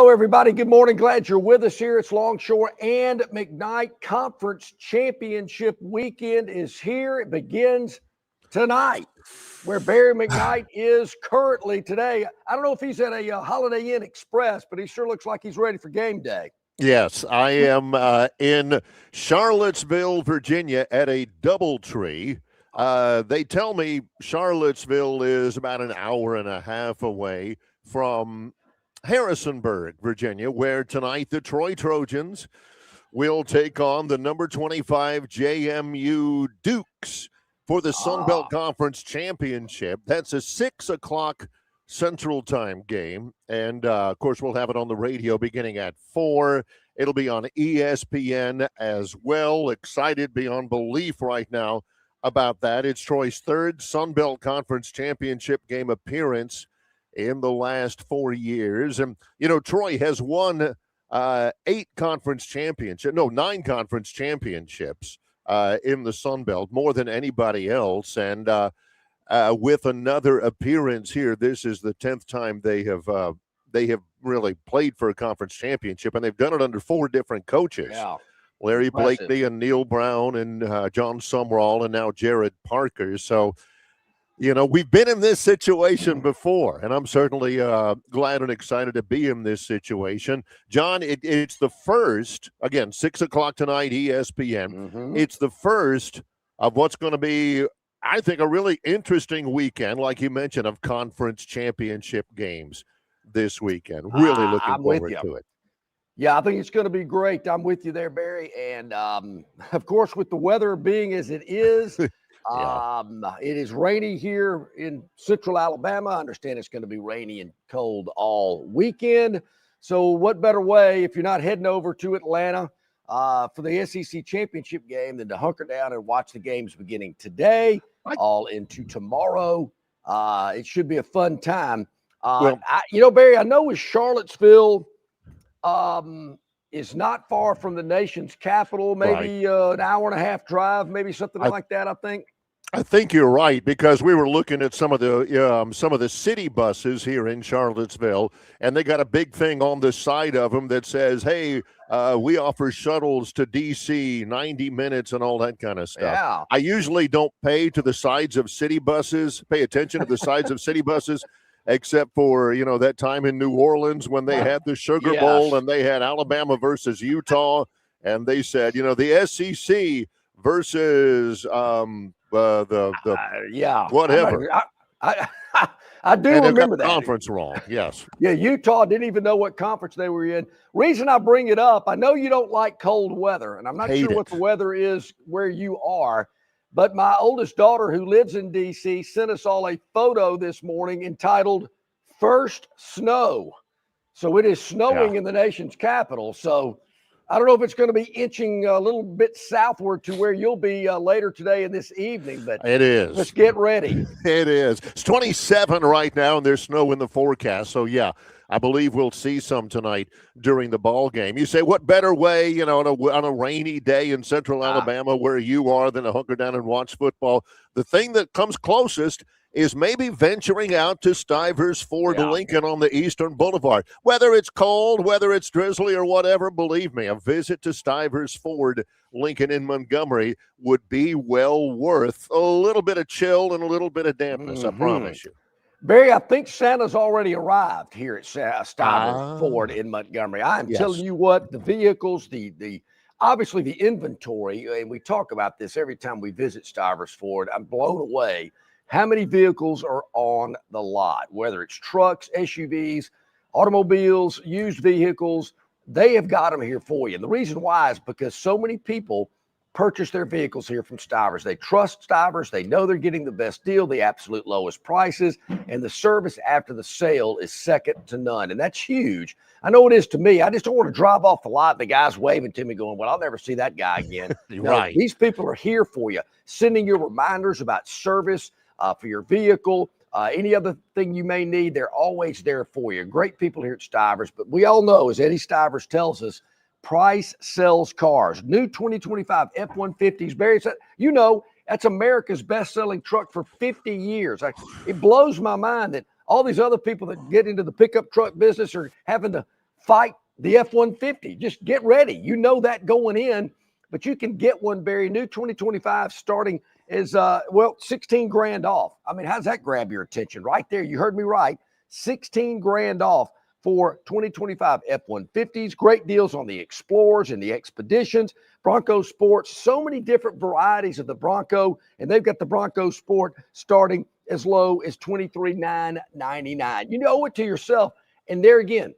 Hello, everybody. Good morning. Glad you're with us here. It's Longshore and McKnight Conference Championship weekend is here. It begins tonight, where Barry McKnight is currently today. I don't know if he's at a Holiday Inn Express, but he sure looks like he's ready for game day. Yes, I am in Charlottesville, Virginia at a DoubleTree. They tell me Charlottesville is about an hour and a half away from Harrisonburg, Virginia, where tonight the Troy Trojans will take on the number 25 JMU Dukes for the Sun Belt Conference Championship. That's a 6 o'clock Central Time game. And, of course, we'll have it on the radio beginning at 4. It'll be on ESPN as well. Excited beyond belief right now about that. It's Troy's third Sun Belt Conference Championship game appearance in the last 4 years. And, you know, Troy has won 9 conference championships in the Sun Belt, more than anybody else. And with another appearance here, this is the 10th time they have really played for a conference championship, and they've done it under 4 different coaches. Yeah. Larry Impressive. Blakely and Neil Brown and John Sumrall and now Jared Parker. So, you know, we've been in this situation before, and I'm certainly glad and excited to be in this situation. John, it's the first, again, 6 o'clock tonight, ESPN. It's the first of what's going to be, I think, a really interesting weekend, like you mentioned, of conference championship games this weekend. Really looking forward to it. Yeah, I think it's going to be great. I'm with you there, Barry. And, of course, with the weather being as it is, it is rainy here in central Alabama. I understand it's going to be rainy and cold all weekend. So what better way, if you're not heading over to Atlanta for the SEC championship game, than to hunker down and watch the games beginning today, all into tomorrow. It should be a fun time. Barry, I know with Charlottesville is not far from the nation's capital, maybe an hour and a half drive, maybe something like that, I think. I think you're right, because we were looking at some of the city buses here in Charlottesville, and they got a big thing on the side of them that says, hey, we offer shuttles to D.C., 90 minutes and all that kind of stuff. Yeah. I usually don't pay attention to the sides of city buses, except for, you know, that time in New Orleans when they had the Sugar Bowl and they had Alabama versus Utah, and they said, you know, the SEC versus whatever. I do remember that conference wrong. Yes. Yeah, Utah didn't even know what conference they were in. Reason I bring it up, I know you don't like cold weather, and I'm not sure what the weather is where you are, but my oldest daughter, who lives in D.C., sent us all a photo this morning entitled "First Snow." So it is snowing in the nation's capital. So I don't know if it's going to be inching a little bit southward to where you'll be later today and this evening, but it is. Let's get ready. It is. It's 27 right now, and there's snow in the forecast. So, yeah, I believe we'll see some tonight during the ball game. You say, what better way, you know, on a rainy day in central Alabama where you are than to hunker down and watch football? The thing that comes closest is maybe venturing out to Stivers Ford Lincoln on the Eastern Boulevard. Whether it's cold, whether it's drizzly or whatever, believe me, a visit to Stivers Ford Lincoln in Montgomery would be well worth a little bit of chill and a little bit of dampness, I promise you. Barry, I think Santa's already arrived here at Stivers Ford in Montgomery. I am telling you what, the vehicles, obviously the inventory, and we talk about this every time we visit Stivers Ford, I'm blown away how many vehicles are on the lot, whether it's trucks, SUVs, automobiles, used vehicles. They have got them here for you. And the reason why is because so many people purchase their vehicles here from Stivers. They trust Stivers. They know they're getting the best deal, the absolute lowest prices, and the service after the sale is second to none. And that's huge. I know it is to me. I just don't want to drive off the lot. The guy's waving to me going, well, I'll never see that guy again. Right. These people are here for you, sending you reminders about service for your vehicle. Any other thing you may need, they're always there for you. Great people here at Stivers. But we all know, as Eddie Stivers tells us, price sells cars. New 2025 F-150s. Barry said, you know, that's America's best-selling truck for 50 years. It blows my mind that all these other people that get into the pickup truck business are having to fight the F-150. Just get ready. You know that going in, but you can get one, Barry, new 2025 starting is, 16 grand off. I mean, how's that grab your attention? Right there. You heard me right. 16 grand off for 2025 F-150s. Great deals on the Explorers and the Expeditions. Bronco Sports, so many different varieties of the Bronco, and they've got the Bronco Sport starting as low as $23,999. You owe it to yourself. And there again,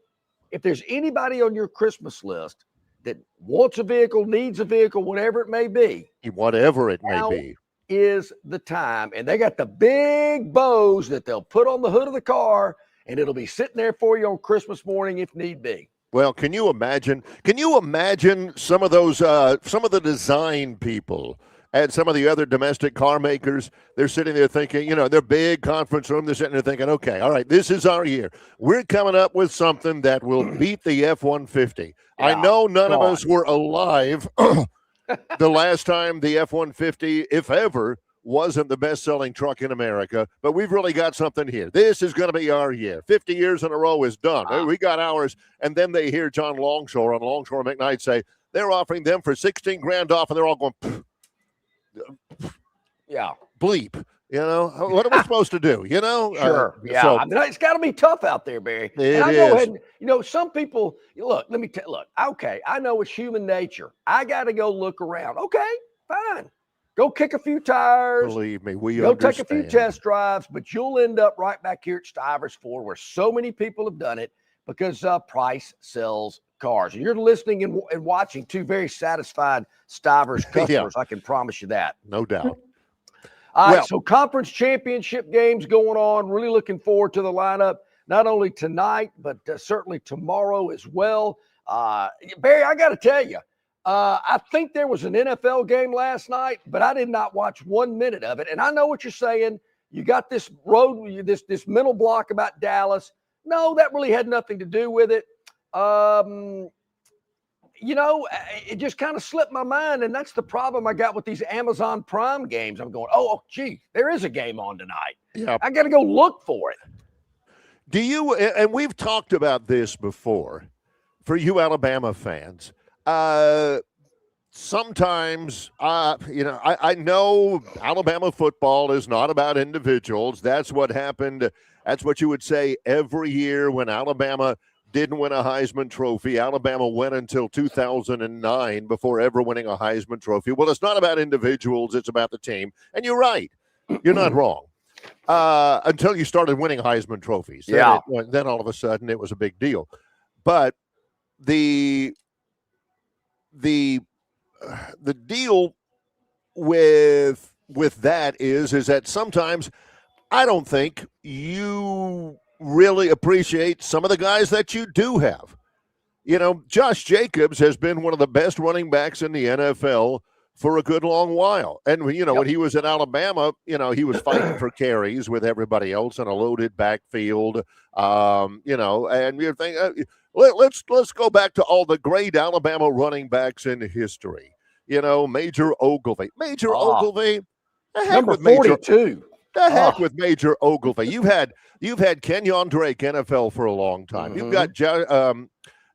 if there's anybody on your Christmas list that wants a vehicle, needs a vehicle, whatever it may be. Whatever it may be. Is the time. And they got the big bows that they'll put on the hood of the car, and it'll be sitting there for you on Christmas morning if need be. Well, can you imagine some of those, some of the design people and some of the other domestic car makers? They're sitting there thinking, their big conference room, they're sitting there thinking, okay, all right, this is our year. We're coming up with something that will beat the F-150. Yeah, I know none of us were alive the last time the F-150, if ever, wasn't the best-selling truck in America, but we've really got something here. This is going to be our year. 50 years in a row is done. Wow. We got ours. And then they hear John Longshore on Longshore McKnight say they're offering them for 16 grand off, and they're all going, yeah, bleep. What are we supposed to do? Sure. Yeah. So, I mean, it's got to be tough out there, Barry. It I is. Go ahead, some people, look, okay, I know it's human nature. I got to go look around. Okay, fine. Go kick a few tires. Believe me, go take a few test drives, but you'll end up right back here at Stivers Ford, where so many people have done it, because price sells cars. And you're listening and watching two very satisfied Stivers customers. Yeah. I can promise you that. No doubt. All right, so conference championship games going on. Really looking forward to the lineup, not only tonight, but certainly tomorrow as well. Barry, I got to tell you, I think there was an NFL game last night, but I did not watch 1 minute of it. And I know what you're saying. You got this road, this mental block about Dallas. No, that really had nothing to do with it. It just kind of slipped my mind, and that's the problem I got with these Amazon Prime games. I'm going, gee, there is a game on tonight. Yeah, I got to go look for it. Do you? And we've talked about this before. For you Alabama fans, sometimes, I know Alabama football is not about individuals. That's what happened. That's what you would say every year when Alabama didn't win a Heisman Trophy. Alabama went until 2009 before ever winning a Heisman Trophy. Well, it's not about individuals. It's about the team. And you're right. You're not wrong. Until you started winning Heisman trophies. Yeah. Then all of a sudden it was a big deal. But the deal with that is that sometimes I don't think you really appreciate some of the guys that you do have. Josh Jacobs has been one of the best running backs in the NFL for a good long while. And, when he was at Alabama, he was fighting for carries with everybody else in a loaded backfield, and you're thinking, let's go back to all the great Alabama running backs in history. Major Ogilvy. Ogilvy. Number 42. The heck with Major Ogilvy. You've had Kenyon Drake, NFL, for a long time. Mm-hmm. You've got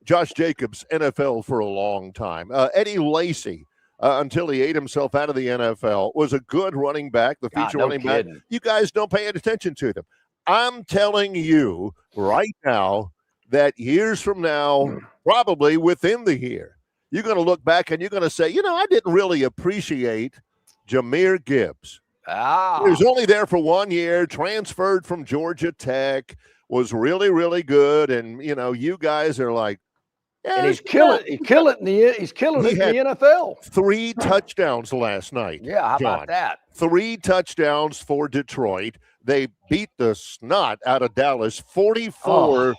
Josh Jacobs, NFL, for a long time. Eddie Lacy, until he ate himself out of the NFL, was a good running back, the feature running back. You guys don't pay any attention to them. I'm telling you right now that years from now, probably within the year, you're going to look back and you're going to say, I didn't really appreciate Jahmyr Gibbs. He was only there for 1 year, transferred from Georgia Tech, was really, really good. And, you guys are like, and he's killing it in the NFL. 3 touchdowns last night. Yeah, how about that? 3 touchdowns for Detroit. They beat the snot out of Dallas 44-30.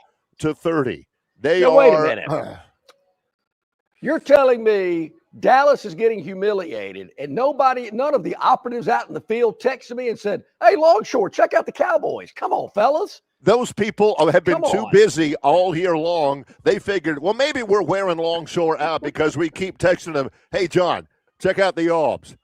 Wait a minute. You're telling me Dallas is getting humiliated, and none of the operatives out in the field texted me and said, "Hey, Longshore, check out the Cowboys. Come on, fellas." Those people have been too busy all year long. They figured, well, maybe we're wearing Longshore out because we keep texting them, "Hey, John, check out the Aubs.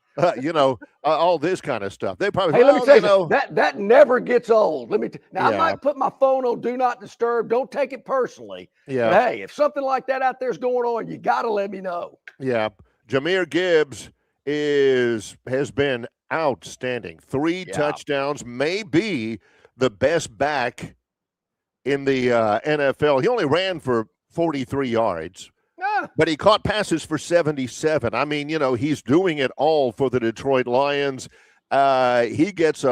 all this kind of stuff. They probably, hey, let me tell you, know, that never gets old. Now, yeah. I might put my phone on Do Not Disturb. Don't take it personally. Yeah. But hey, if something like that out there's going on, you got to let me know. Yeah. Jahmyr Gibbs has been outstanding. 3 touchdowns, maybe the best back in the NFL. He only ran for 43 yards. But he caught passes for 77. I mean, he's doing it all for the Detroit Lions. He gets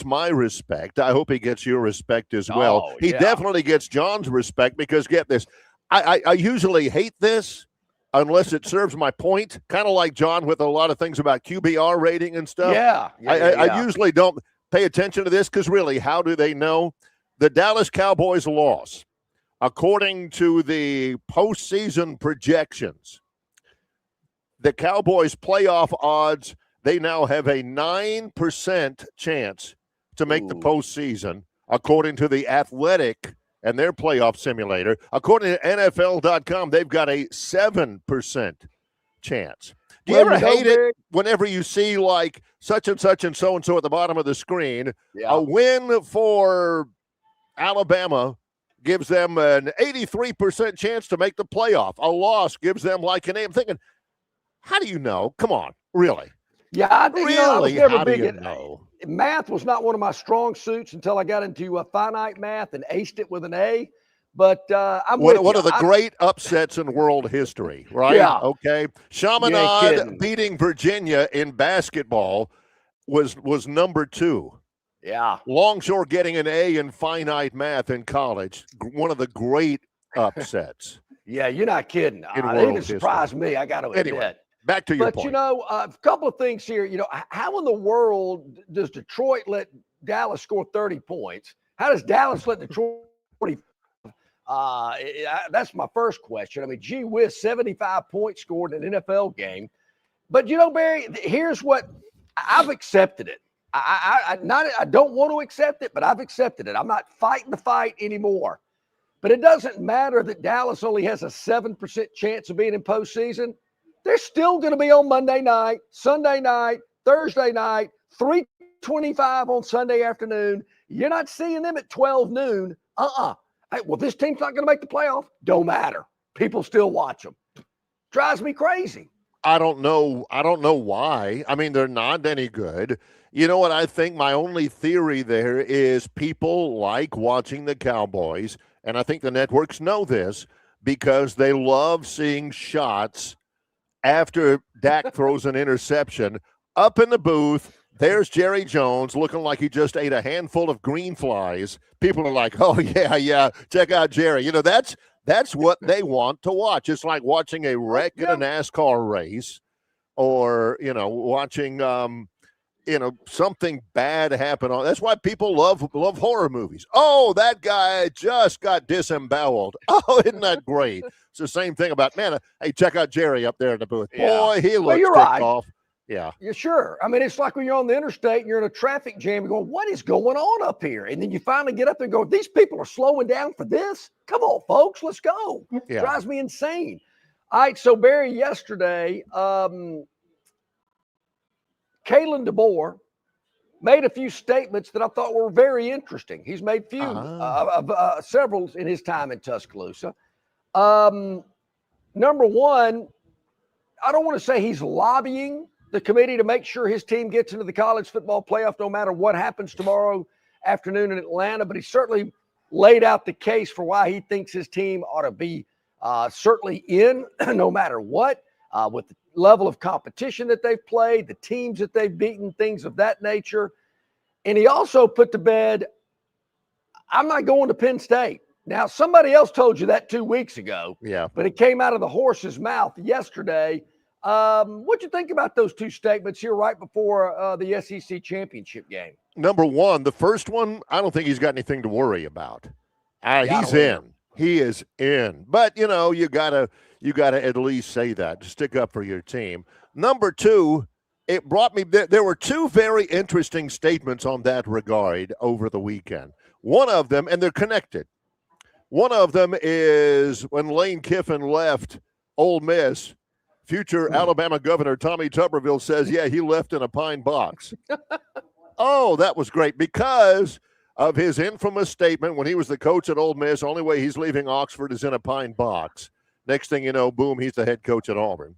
my respect. I hope he gets your respect as well. He definitely gets John's respect because, get this, I usually hate this unless it serves my point, kind of like John with a lot of things about QBR rating and stuff. I usually don't pay attention to this because, really, how do they know? The Dallas Cowboys loss. According to the postseason projections, the Cowboys' playoff odds, they now have a 9% chance to make the postseason, according to The Athletic and their playoff simulator. According to NFL.com, they've got a 7% chance. Do you ever hate it whenever you see like such and so at the bottom of the screen? A win for Alabama gives them an 83% chance to make the playoff. A loss gives them like an 8. I'm thinking, how do you know? Come on, really? Yeah, I think I was never big at know? Math was not one of my strong suits until I got into finite math and aced it with an A. But I'm one of the great upsets in world history, right? Yeah. Okay. Chaminade beating Virginia in basketball was number 2. Yeah. Longshore getting an A in finite math in college. One of the great upsets. Yeah, you're not kidding. It didn't surprise me. I got to admit. Anyway, back to your point. But, a couple of things here. How in the world does Detroit let Dallas score 30 points? How does Dallas let Detroit 40? That's my first question. I mean, gee whiz, 75 points scored in an NFL game. But, Barry, here's what I've accepted it. I don't want to accept it, but I've accepted it. I'm not fighting the fight anymore. But it doesn't matter that Dallas only has a 7% chance of being in postseason. They're still going to be on Monday night, Sunday night, Thursday night, 3:25 on Sunday afternoon. You're not seeing them at 12 noon. Hey, well, this team's not going to make the playoff. Don't matter. People still watch them. Drives me crazy. I don't know why. I mean, they're not any good. You know what I think? My only theory there is people like watching the Cowboys, and I think the networks know this, because they love seeing shots after Dak throws an interception. Up in the booth, there's Jerry Jones looking like he just ate a handful of green flies. People are like, oh, yeah, check out Jerry. That's what they want to watch. It's like watching a wreck in a NASCAR race or, watching something bad happen. That's why people love horror movies. Oh, that guy just got disemboweled. Oh, isn't that great? It's the same thing about, hey, check out Jerry up there in the booth. Yeah. Boy, he looks ticked off. Yeah. Yeah, sure. I mean, it's like when you're on the interstate and you're in a traffic jam, you're going, what is going on up here? And then you finally get up there and go, these people are slowing down for this? Come on, folks, let's go. Yeah. Drives me insane. All right, so Barry, yesterday, Kalen DeBoer made a few statements that I thought were very interesting. He's made several in his time in Tuscaloosa. Number one, I don't want to say he's lobbying the committee to make sure his team gets into the college football playoff no matter what happens tomorrow afternoon in Atlanta, but he certainly laid out the case for why he thinks his team ought to be certainly in no matter what, with the level of competition that they've played, the teams that they've beaten, things of that nature. And he also put to bed, I'm not going to Penn State. Now, somebody else told you that 2 weeks ago, but it came out of the horse's mouth yesterday. What'd you think about those two statements here right before the SEC championship game? Number one, the first one, I don't think he's got anything to worry about. He's in. He is in. But, you gotta at least say that to stick up for your team. Number two, it brought me, there were two very interesting statements on that regard over the weekend. One of them, and they're connected. One of them is when Lane Kiffin left Ole Miss Future Alabama Governor Tommy Tuberville says, yeah, he left in a pine box. Oh, that was great because of his infamous statement when he was the coach at Ole Miss. Only way he's leaving Oxford is in a pine box. Next thing you know, boom, he's the head coach at Auburn.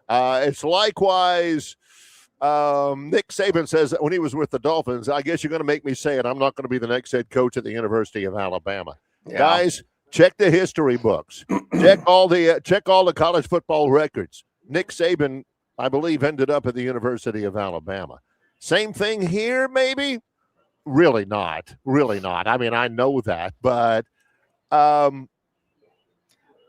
It's likewise, Nick Saban says that when he was with the Dolphins, I guess you're going to make me say it, I'm not going to be the next head coach at the University of Alabama. Yeah. Guys, check the history books. check all the college football records. Nick Saban, I believe, ended up at the University of Alabama. Same thing here, maybe? Really not. Really not. I mean, I know that, but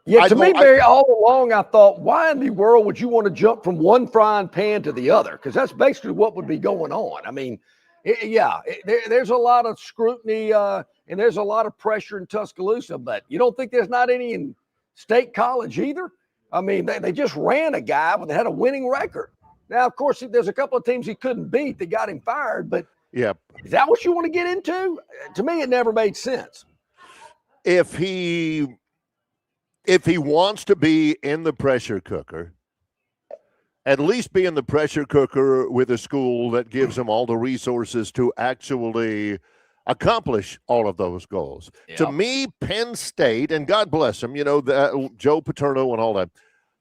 yeah, to me, Barry, all along I thought, why in the world would you want to jump from one frying pan to the other? Because that's basically what would be going on. I mean, there's a lot of scrutiny and there's a lot of pressure in Tuscaloosa, but you don't think there's not any in State College either? I mean, they just ran a guy that had a winning record. Now, of course, there's a couple of teams he couldn't beat that got him fired, but yeah, is that what you want to get into? To me, it never made sense. If he wants to be in the pressure cooker, at least be in the pressure cooker with a school that gives him all the resources to actually accomplish all of those goals. Yep. To me, Penn State, and God bless him, Joe Paterno and all that,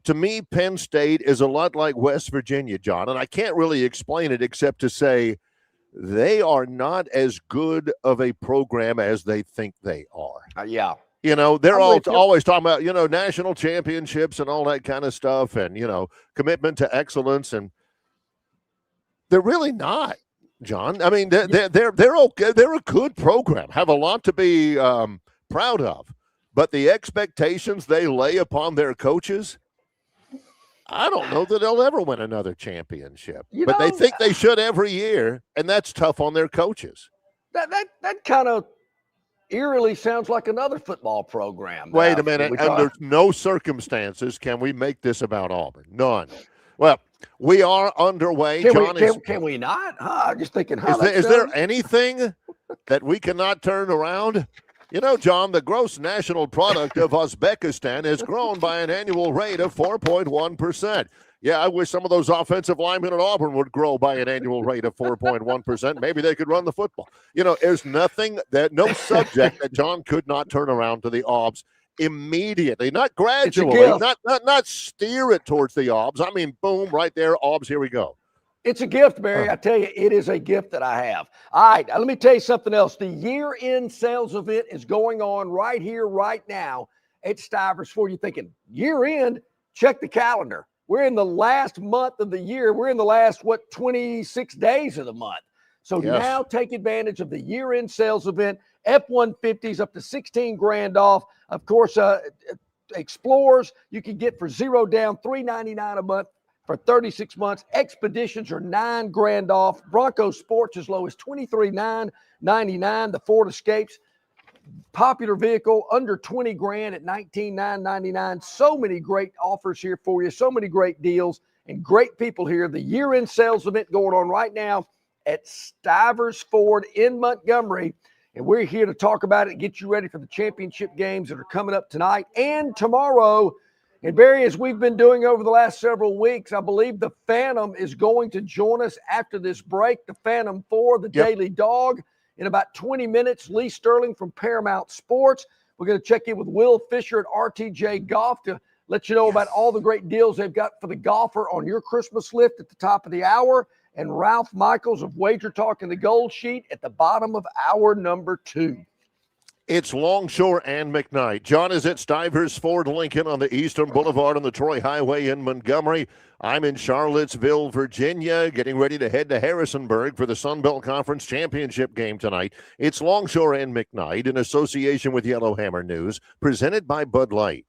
to me, Penn State is a lot like West Virginia, John, and I can't really explain it except to say they are not as good of a program as they think they are. Yeah. They're always talking about, national championships and all that kind of stuff and, commitment to excellence. And they're really not, John. I mean, they're okay. They're a good program, have a lot to be proud of. But the expectations they lay upon their coaches, I don't know that they'll ever win another championship. But they think they should every year, and that's tough on their coaches. That kind of eerily sounds like another football program. Wait a minute. Under no circumstances can we make this about Auburn. None. Well, we are underway. Can we not? I'm just thinking, is there anything that we cannot turn around? John, the gross national product of Uzbekistan has grown by an annual rate of 4.1%. Yeah, I wish some of those offensive linemen at Auburn would grow by an annual rate of 4.1%. Maybe they could run the football. There's no subject that John could not turn around to the Aubs immediately, not gradually, not steer it towards the Aubs. I mean, boom, right there, Aubs, here we go. It's a gift, Barry. I tell you, it is a gift that I have. All right, let me tell you something else. The year-end sales event is going on right here, right now at Stivers Ford. You're thinking, year-end? Check the calendar. We're in the last month of the year. We're in the last, 26 days of the month. So Now take advantage of the year-end sales event. F-150s up to $16,000 off. Of course, Explorers you can get for $0 down, $399 a month. For 36 months, Expeditions are $9,000 off. Bronco Sports as low as $23,999. The Ford Escapes, popular vehicle, under $20,000 at $19,999. So many great offers here for you. So many great deals and great people here. The year-end sales event going on right now at Stivers Ford in Montgomery. And we're here to talk about it and get you ready for the championship games that are coming up tonight and tomorrow. And Barry, as we've been doing over the last several weeks, I believe the Phantom is going to join us after this break. The Phantom 4, the Daily Dog. In about 20 minutes, Lee Sterling from Paramount Sports. We're going to check in with Will Fisher at RTJ Golf to let you know about all the great deals they've got for the golfer on your Christmas lift at the top of the hour. And Ralph Michaels of Wager Talk and the Gold Sheet at the bottom of hour number 2. It's Longshore and McKnight. John is at Stivers Ford Lincoln on the Eastern Boulevard on the Troy Highway in Montgomery. I'm in Charlottesville, Virginia, getting ready to head to Harrisonburg for the Sun Belt Conference Championship game tonight. It's Longshore and McKnight in association with Yellowhammer News, presented by Bud Light.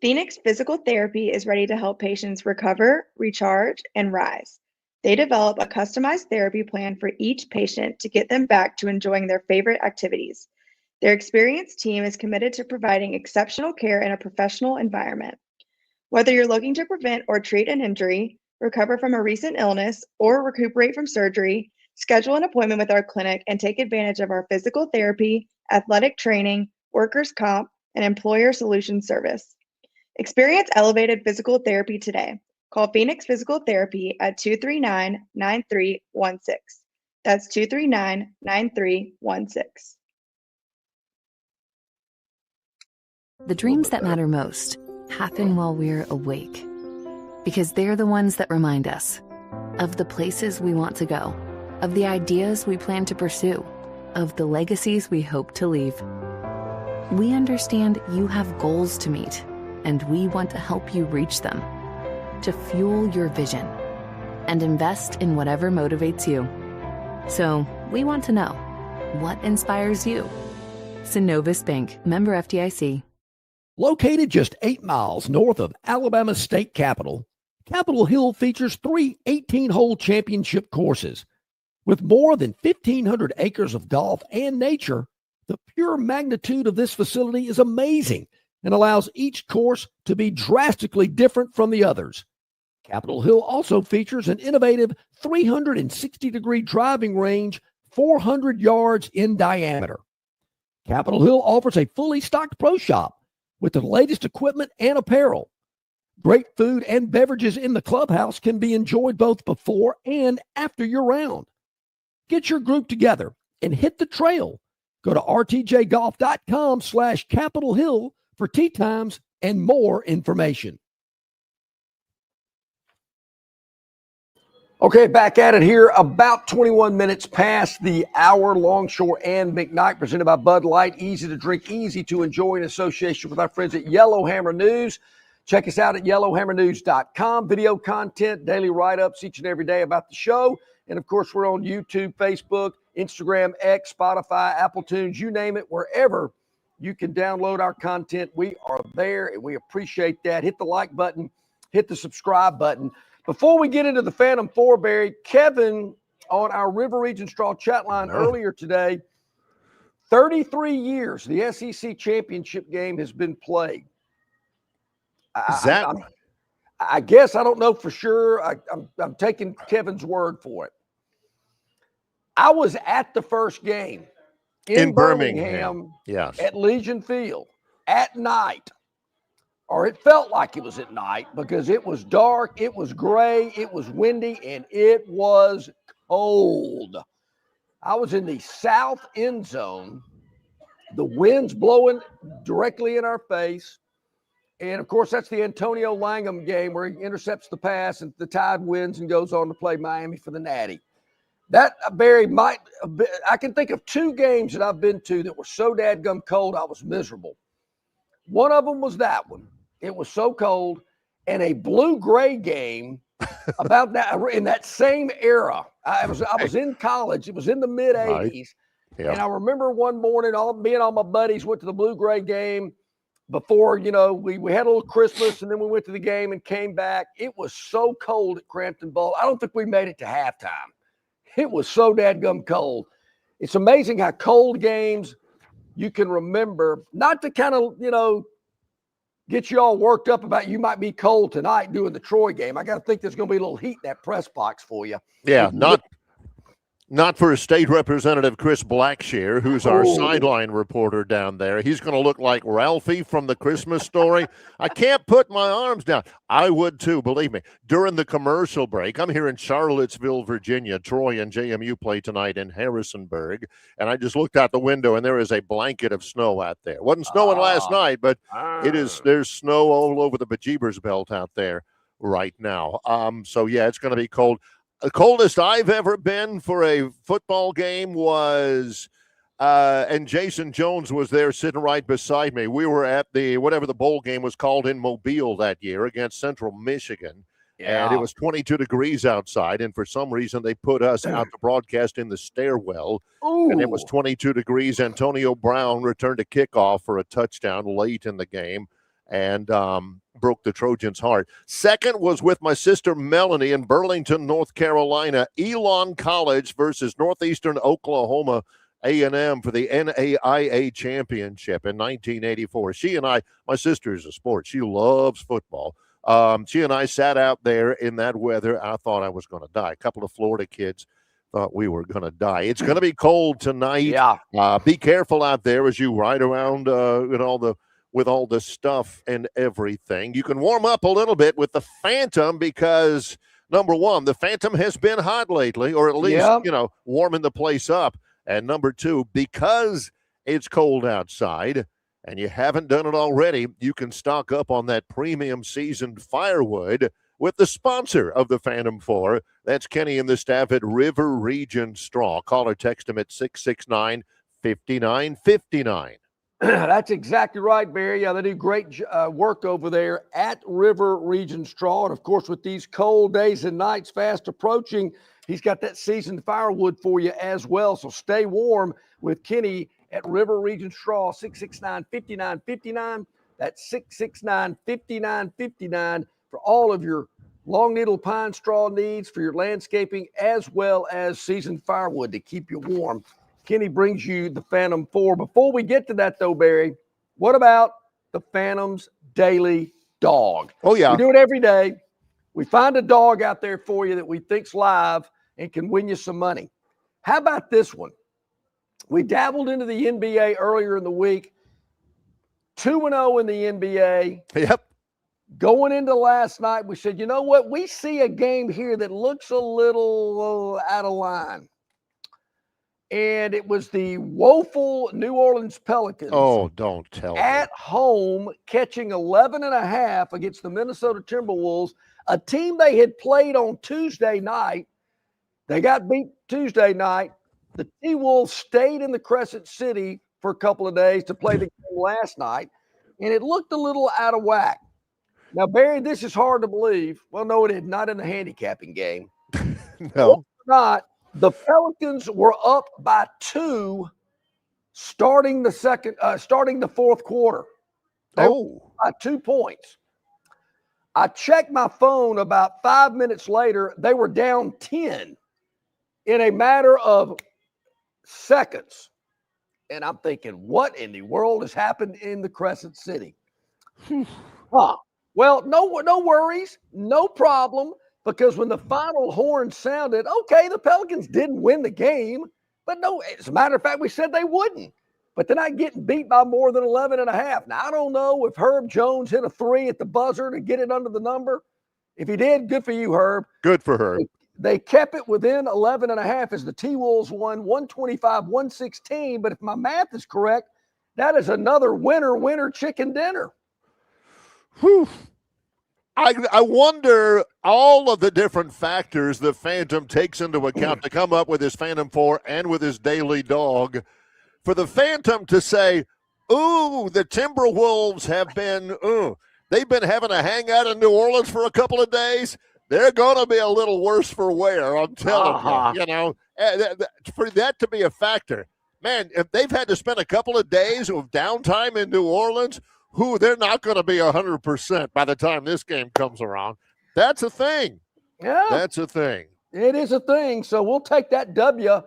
Phoenix Physical Therapy is ready to help patients recover, recharge, and rise. They develop a customized therapy plan for each patient to get them back to enjoying their favorite activities. Their experienced team is committed to providing exceptional care in a professional environment. Whether you're looking to prevent or treat an injury, recover from a recent illness, or recuperate from surgery, schedule an appointment with our clinic and take advantage of our physical therapy, athletic training, workers' comp, and employer solutions service. Experience elevated physical therapy today. Call Phoenix Physical Therapy at 239-9316. That's 239-9316. The dreams that matter most happen while we're awake, because they're the ones that remind us of the places we want to go, of the ideas we plan to pursue, of the legacies we hope to leave. We understand you have goals to meet, and we want to help you reach them, to fuel your vision and invest in whatever motivates you. So we want to know, what inspires you? Synovus Bank, member FDIC. Located just 8 miles north of Alabama's state capital, Capitol Hill features 3 18-hole championship courses. With more than 1,500 acres of golf and nature, the pure magnitude of this facility is amazing and allows each course to be drastically different from the others. Capitol Hill also features an innovative 360-degree driving range, 400 yards in diameter. Capitol Hill offers a fully stocked pro shop with the latest equipment and apparel. Great food and beverages in the clubhouse can be enjoyed both before and after your round. Get your group together and hit the trail. Go to rtjgolf.com/Capitol Hill for tee times and more information. Okay, back at it here. About 21 minutes past the hour. Longshore and McKnight, presented by Bud Light. Easy to drink, easy to enjoy in association with our friends at Yellowhammer News. Check us out at yellowhammernews.com. Video content, daily write-ups each and every day about the show. And, of course, we're on YouTube, Facebook, Instagram, X, Spotify, Apple Tunes, you name it. Wherever you can download our content, we are there, and we appreciate that. Hit the like button. Hit the subscribe button. Before we get into the Phantom Four, Barry, Kevin on our River Region Straw chat line earlier today, 33 years the SEC championship game has been played. I guess I don't know for sure. I'm taking Kevin's word for it. I was at the first game in Birmingham yes, at Legion Field at night. Or it felt like it was at night because it was dark, it was gray, it was windy, and it was cold. I was in the south end zone. The wind's blowing directly in our face. And, of course, that's the Antonio Langham game where he intercepts the pass and the Tide wins and goes on to play Miami for the Natty. That, Barry, I can think of 2 games that I've been to that were so dadgum cold I was miserable. One of them was that one. It was so cold. And a blue-gray game about that in that same era. I was in college. It was in the mid-'80s. Right. Yeah. And I remember one morning, me and all my buddies went to the blue-gray game before, we had a little Christmas, and then we went to the game and came back. It was so cold at Crampton Bowl. I don't think we made it to halftime. It was so dadgum cold. It's amazing how cold games you can remember, not to kind of, get you all worked up about you might be cold tonight doing the Troy game. I got to think there's going to be a little heat in that press box for you. Yeah, not for State Representative Chris Blackshear, who's our sideline reporter down there. He's going to look like Ralphie from the Christmas Story. I can't put my arms down. I would too, believe me. During the commercial break, I'm here in Charlottesville, Virginia. Troy and JMU play tonight in Harrisonburg. And I just looked out the window, and there is a blanket of snow out there. It wasn't snowing last night, but there's snow all over the bejeebers belt out there right now. So, yeah, it's going to be cold. The coldest I've ever been for a football game was, and Jason Jones was there sitting right beside me. We were at whatever the bowl game was called in Mobile that year against Central Michigan. Yeah. And it was 22 degrees outside. And for some reason, they put us out to broadcast in the stairwell. Ooh. And it was 22 degrees. Antonio Brown returned a kickoff for a touchdown late in the game. And broke the Trojans' heart. Second was with my sister Melanie in Burlington, North Carolina. Elon College versus Northeastern Oklahoma A&M for the NAIA championship in 1984. She and my sister is a sport. She loves football. She and I sat out there in that weather. I thought I was going to die. A couple of Florida kids thought we were going to die. It's going to be cold tonight. Yeah. Be careful out there as you ride around in all the with all the stuff and everything. You can warm up a little bit with the Phantom because, number one, the Phantom has been hot lately, or at least, warming the place up. And number two, because it's cold outside and you haven't done it already, you can stock up on that premium seasoned firewood with the sponsor of the Phantom 4. That's Kenny and the staff at River Region Straw. Call or text them at 669-5959. That's exactly right, Barry. Yeah, they do great work over there at River Region Straw. And, of course, with these cold days and nights fast approaching, he's got that seasoned firewood for you as well. So stay warm with Kenny at River Region Straw, 669-5959. That's 669-5959 for all of your long needle pine straw needs for your landscaping, as well as seasoned firewood to keep you warm. Kenny brings you the Phantom 4. Before we get to that, though, Barry, what about the Phantom's Daily Dog? Oh, yeah. We do it every day. We find a dog out there for you that we think's live and can win you some money. How about this one? We dabbled into the NBA earlier in the week. 2-0 in the NBA. Yep. Going into last night, we said, you know what? We see a game here that looks a little out of line. And it was the woeful New Orleans Pelicans. Oh, don't tell me. At home, catching 11.5 against the Minnesota Timberwolves, a team they had played on Tuesday night. They got beat Tuesday night. The T-Wolves stayed in the Crescent City for a couple of days to play the game last night, and it looked a little out of whack. Now, Barry, this is hard to believe. Well, no, it is not in the handicapping game. No. Not. The Pelicans were up by 2 starting the fourth quarter. They were by 2 points. I checked my phone about 5 minutes later. They were down 10 in a matter of seconds. And I'm thinking, what in the world has happened in the Crescent City? Well, no worries, no problem. Because when the final horn sounded, okay, the Pelicans didn't win the game, but no, as a matter of fact, we said they wouldn't. But they're not getting beat by more than 11.5. Now, I don't know if Herb Jones hit a 3 at the buzzer to get it under the number. If he did, good for you, Herb. Good for Herb. They kept it within 11.5 as the T-Wolves won 125-116. But if my math is correct, that is another winner chicken dinner. Whew. I wonder all of the different factors the Phantom takes into account to come up with his Phantom 4 and with his Daily Dog. For the Phantom to say, ooh, the Timberwolves have been, they've been having a hangout in New Orleans for a couple of days. They're going to be a little worse for wear, I'm telling you. For that to be a factor. Man, if they've had to spend a couple of days of downtime in New Orleans, they're not going to be 100% by the time this game comes around. That's a thing. Yeah. That's a thing. It is a thing. So we'll take that W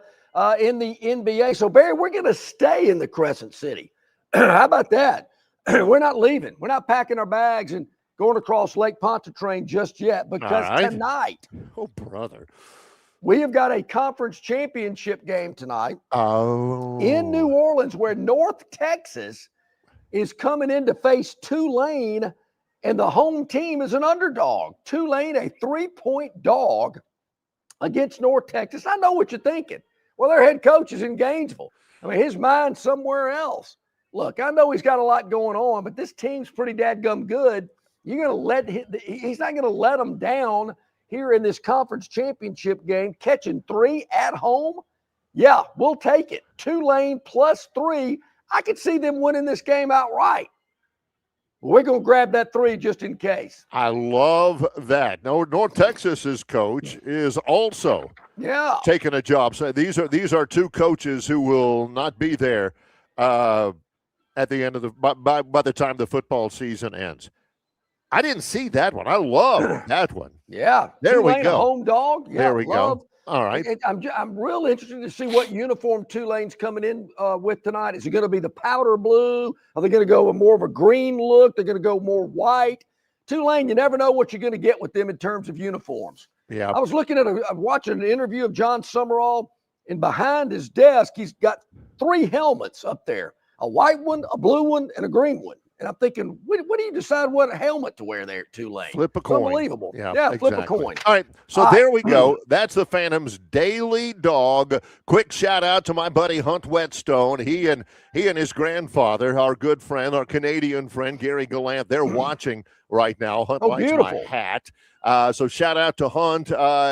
in the NBA. So, Barry, we're going to stay in the Crescent City. How about that? We're not leaving. We're not packing our bags and going across Lake Pontchartrain just yet because tonight, oh, brother, we have got a conference championship game tonight in New Oh. Orleans where North Texas is coming in to face Tulane, and the home team is an underdog. Tulane, a 3-point dog against North Texas. I know what you're thinking. Well, their head coach is in Gainesville. I mean, his mind's somewhere else. Look, I know he's got a lot going on, but this team's pretty dadgum good. You're going to he's not going to let them down here in this conference championship game, catching 3 at home. Yeah, we'll take it. Tulane +3. I could see them winning this game outright. We're going to grab that 3 just in case. I love that. No, North Texas's coach is also taking a job. So these are 2 coaches who will not be there at the end of by the time the football season ends. I didn't see that one. I love that one. Yeah. There Tulane, we go. A home dog. Yeah, there we go. All right. I'm real interested to see what uniform Tulane's coming in with tonight. Is it going to be the powder blue? Are they going to go with more of a green look? They're going to go more white. Tulane, you never know what you're going to get with them in terms of uniforms. Yeah. I was watching an interview of John Summerall, and behind his desk, he's got 3 helmets up there, a white one, a blue one, and a green one. And I'm thinking, what do you decide what helmet to wear there at Tulane? Flip a It's coin. unbelievable. Yeah, Flip a exactly. coin. All right, so there we go. That's the Phantom's daily dog. Quick shout out to my buddy Hunt Whetstone. He and his grandfather, our good friend, our Canadian friend Gary Gallant, they're watching right now. Hunt likes beautiful. my hat. So shout out to Hunt.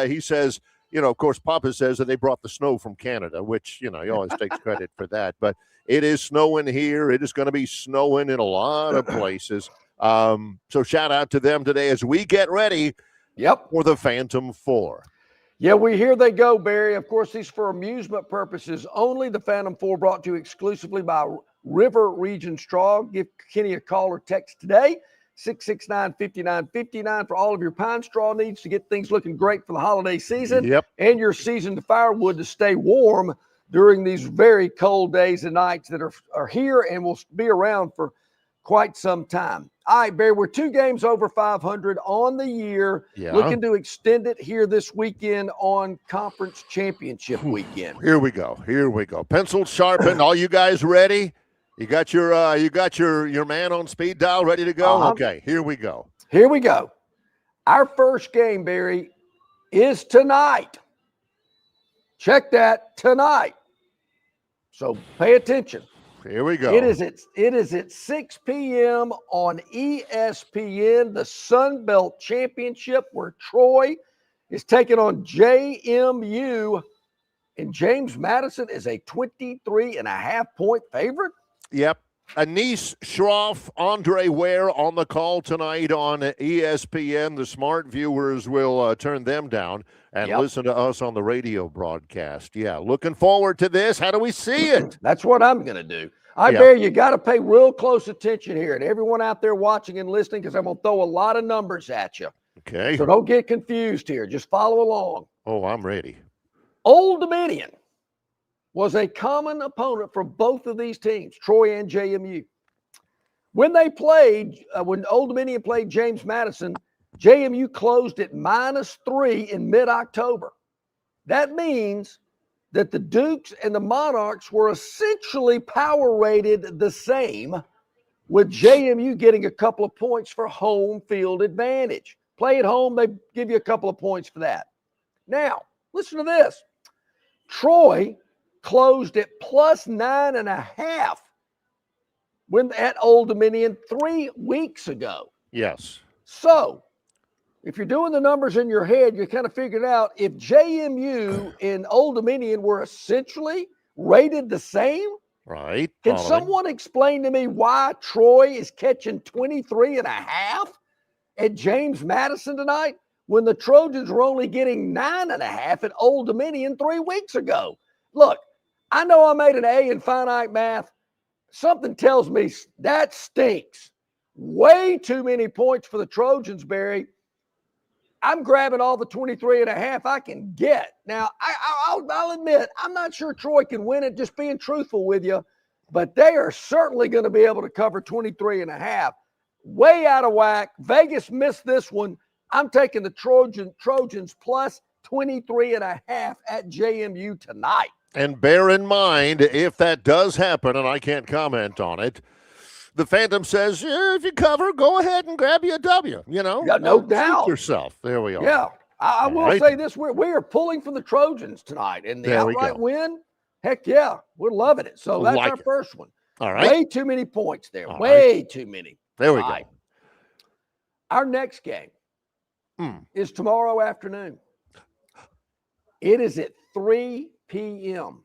He says, of course, Papa says that they brought the snow from Canada, which, he always takes credit for that. But it is snowing here. It is going to be snowing in a lot of places. So shout out to them today as we get ready for the Phantom 4. Yeah, here they go, Barry. Of course, these for amusement purposes only. The Phantom 4 brought to you exclusively by River Region Straw. Give Kenny a call or text today, 669-5959 for all of your pine straw needs to get things looking great for the holiday season and your seasoned firewood to stay warm during these very cold days and nights that are here and will be around for quite some time. All right, Barry, we're 2 games over 500 on the year, looking to extend it here this weekend on conference championship weekend. Here we go. Pencils sharpened. All you guys ready? You got your man on speed dial ready to go? Okay, here we go. Our first game, Barry, is tonight. Check that, tonight. So pay attention. Here we go. It is at 6 p.m. on ESPN, the Sun Belt Championship, where Troy is taking on JMU, and James Madison is a 23.5-point favorite. Yep. Anise Schroff, Andre Ware on the call tonight on ESPN. The smart viewers will turn them down and listen to us on the radio broadcast. Yeah, looking forward to this. How do we see it? That's what I'm going to do. Barry, you got to pay real close attention here, and everyone out there watching and listening, because I'm going to throw a lot of numbers at you. Okay. So don't get confused here. Just follow along. Oh, I'm ready. Old Dominion was a common opponent for both of these teams, Troy and JMU. When Old Dominion played James Madison, JMU closed at -3 in mid-October. That means that the Dukes and the Monarchs were essentially power rated the same, with JMU getting a couple of points for home field advantage. Play at home, they give you a couple of points for that. Now, listen to this. Troy closed at +9.5 at Old Dominion 3 weeks ago. Yes. So, if you're doing the numbers in your head, you kind of figured out if JMU and Old Dominion were essentially rated the same. Right. Can someone explain to me why Troy is catching 23.5 at James Madison tonight when the Trojans were only getting 9.5 at Old Dominion 3 weeks ago? Look, I know I made an A in finite math. Something tells me that stinks. Way too many points for the Trojans, Barry. I'm grabbing all the 23.5 I can get. Now, I'll admit, I'm not sure Troy can win it, just being truthful with you, but they are certainly going to be able to cover 23.5. Way out of whack. Vegas missed this one. I'm taking the Trojans plus 23.5 at JMU tonight. And bear in mind, if that does happen, and I can't comment on it, the Phantom says, if you cover, go ahead and grab you a W. No doubt. Yourself. There we are. Yeah, I will say this: we are pulling for the Trojans tonight, and the outright win. Heck yeah, we're loving it. So that's our first one. All right. Way too many points there. Way too many. There we go. Our next game is tomorrow afternoon. It is at 3 p.m.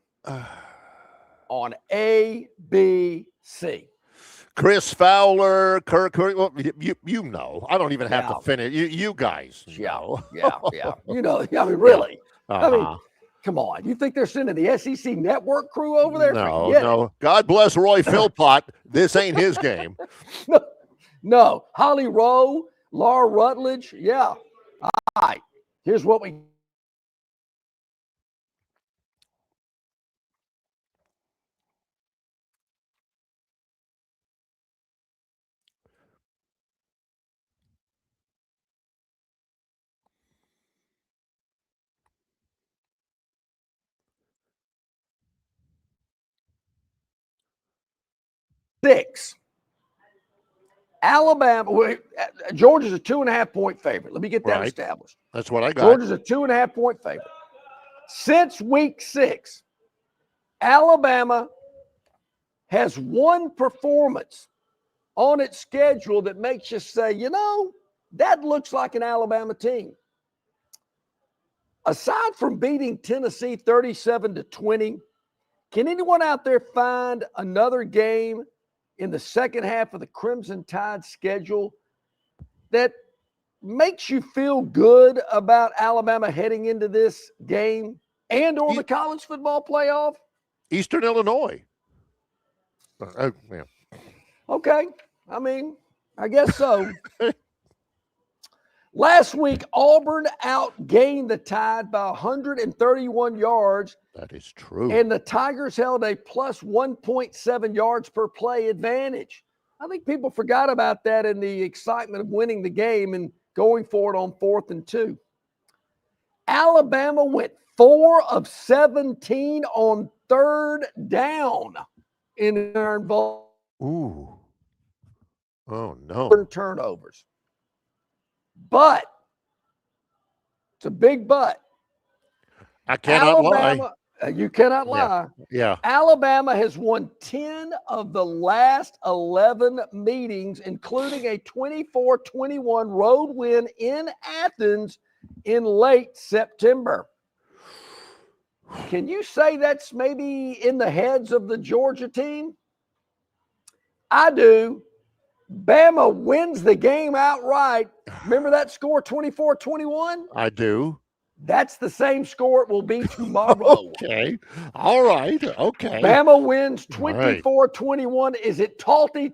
on ABC. Chris Fowler, Kirk, well, you know. I don't even have to finish. You guys know. Yeah. Really. I mean, come on. You think they're sending the SEC network crew over there? No. God bless Roy Philpott. This ain't his game. No. Holly Rowe, Laura Rutledge. Yeah. All right. Here's what we six. Alabama, Georgia's a 2.5-point favorite. Let me get that established. That's what I got. Georgia's a 2.5-point favorite. Since week 6, Alabama has one performance on its schedule that makes you say, that looks like an Alabama team. Aside from beating Tennessee 37-20, can anyone out there find another game in the second half of the Crimson Tide schedule that makes you feel good about Alabama heading into this game and/or the college football playoff? Eastern Illinois. Yeah. Okay. I mean, I guess so. Last week, Auburn outgained the Tide by 131 yards. That is true. And the Tigers held a plus 1.7 yards per play advantage. I think people forgot about that in the excitement of winning the game and going for it on 4th and 2. Alabama went 4 of 17 on 3rd down in their involvement. Ooh. Oh, no. Turnovers. But, it's a big but. I cannot lie. You cannot lie. Yeah. Alabama has won 10 of the last 11 meetings, including a 24-21 road win in Athens in late September. Can you say that's maybe in the heads of the Georgia team? I do. Bama wins the game outright. Remember that score, 24-21? I do. That's the same score it will be tomorrow. Okay. All right. Okay. Bama wins 24-21. Is it Talty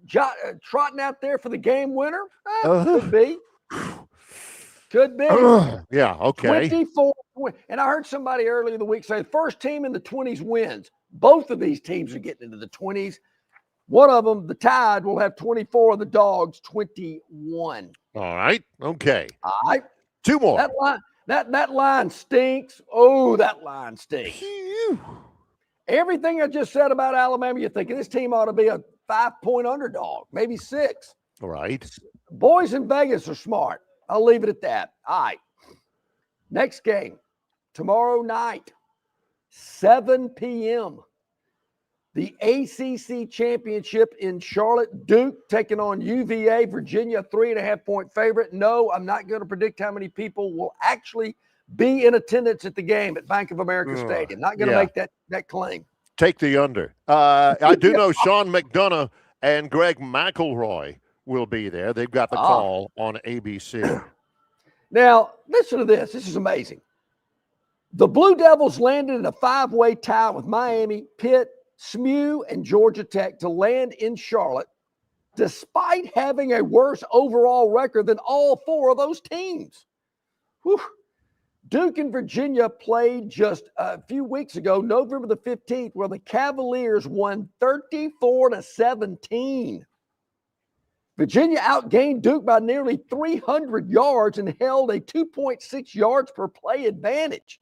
trotting out there for the game winner? Could be. Could be. Yeah, okay. 24. And I heard somebody earlier in the week say the first team in the 20s wins. Both of these teams are getting into the 20s. One of them, the Tide, will have 24, the Dogs 21. All right. Okay. All right. 2 more. That line stinks. Oh, that line stinks. Everything I just said about Alabama, you're thinking this team ought to be a 5-point underdog, maybe 6. All right. Boys in Vegas are smart. I'll leave it at that. All right. Next game, tomorrow night, 7 p.m. The ACC Championship in Charlotte. Duke taking on UVA, Virginia, 3.5-point favorite. No, I'm not going to predict how many people will actually be in attendance at the game at Bank of America Stadium. Not going to make that claim. Take the under. I do know Sean McDonough and Greg McElroy will be there. They've got the call on ABC. Now, listen to this. This is amazing. The Blue Devils landed in a 5-way tie with Miami, Pitt, SMU, and Georgia Tech to land in Charlotte, despite having a worse overall record than all 4 of those teams. Whew. Duke and Virginia played just a few weeks ago, November the 15th, where the Cavaliers won 34-17. Virginia outgained Duke by nearly 300 yards and held a 2.6 yards per play advantage.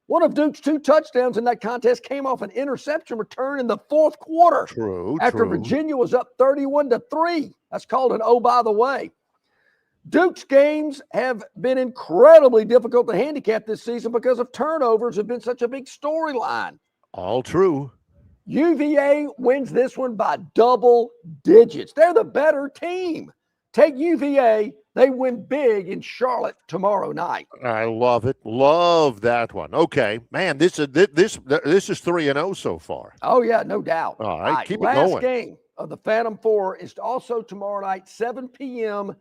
One of Duke's 2 touchdowns in that contest came off an interception return in the 4th quarter. True. After Virginia was up 31-3. That's called an oh, by the way. Duke's games have been incredibly difficult to handicap this season because of turnovers have been such a big storyline. All true. UVA wins this one by double digits. They're the better team. Take UVA. They win big in Charlotte tomorrow night. I love it. Love that one. Okay, man, this is 3-0 so far. Oh yeah, no doubt. All right, keep it going. Last game of the Phantom 4 is also tomorrow night, 7 p.m.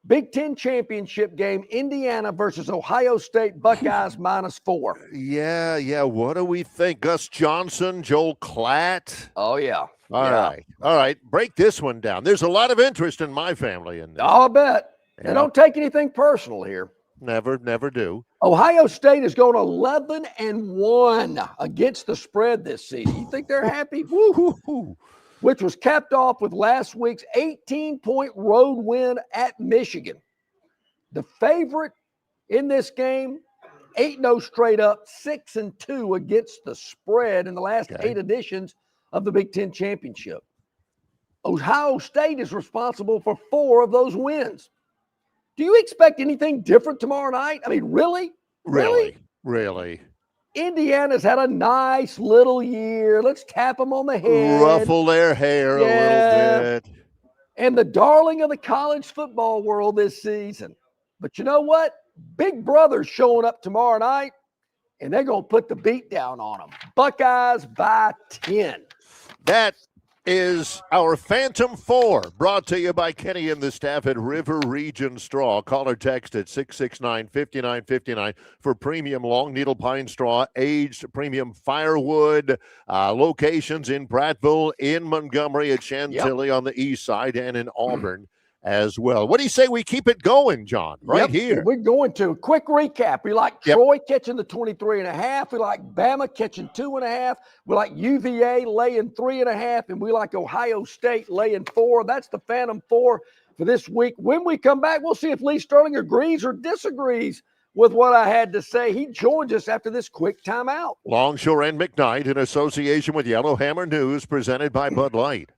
Big Ten championship game, Indiana versus Ohio State Buckeyes -4. Yeah. What do we think? Gus Johnson, Joel Klatt. Oh yeah. All right. Break this one down. There's a lot of interest in my family in this. Oh, I bet. Yeah. And don't take anything personal here. Never do. Ohio State is going 11-1 against the spread this season. You think they're happy? Woo! Which was capped off with last week's 18-point road win at Michigan. The favorite in this game, 8-0 straight up, 6-2 against the spread in the last 8 editions of the Big Ten Championship. Ohio State is responsible for 4 of those wins. Do you expect anything different tomorrow night? I mean, really? Really. Indiana's had a nice little year. Let's tap them on the head. Ruffle their hair a little bit. And the darling of the college football world this season. But you know what? Big Brother's showing up tomorrow night, and they're going to put the beat down on them. Buckeyes by 10. That is our Phantom 4, brought to you by Kenny and the staff at River Region Straw. Call or text at 669-5959 for premium long needle pine straw, aged premium firewood. Locations in Prattville, in Montgomery, at Chantilly on the east side, and in Auburn as well. What do you say we keep it going, John? Here. We're going to. Quick recap. We like Troy catching the 23.5. We like Bama catching 2.5. We like UVA laying 3.5. And we like Ohio State laying 4. That's the Phantom 4 for this week. When we come back, we'll see if Lee Sterling agrees or disagrees with what I had to say. He joins us after this quick timeout. Longshore and McKnight in association with Yellowhammer News, presented by Bud Light.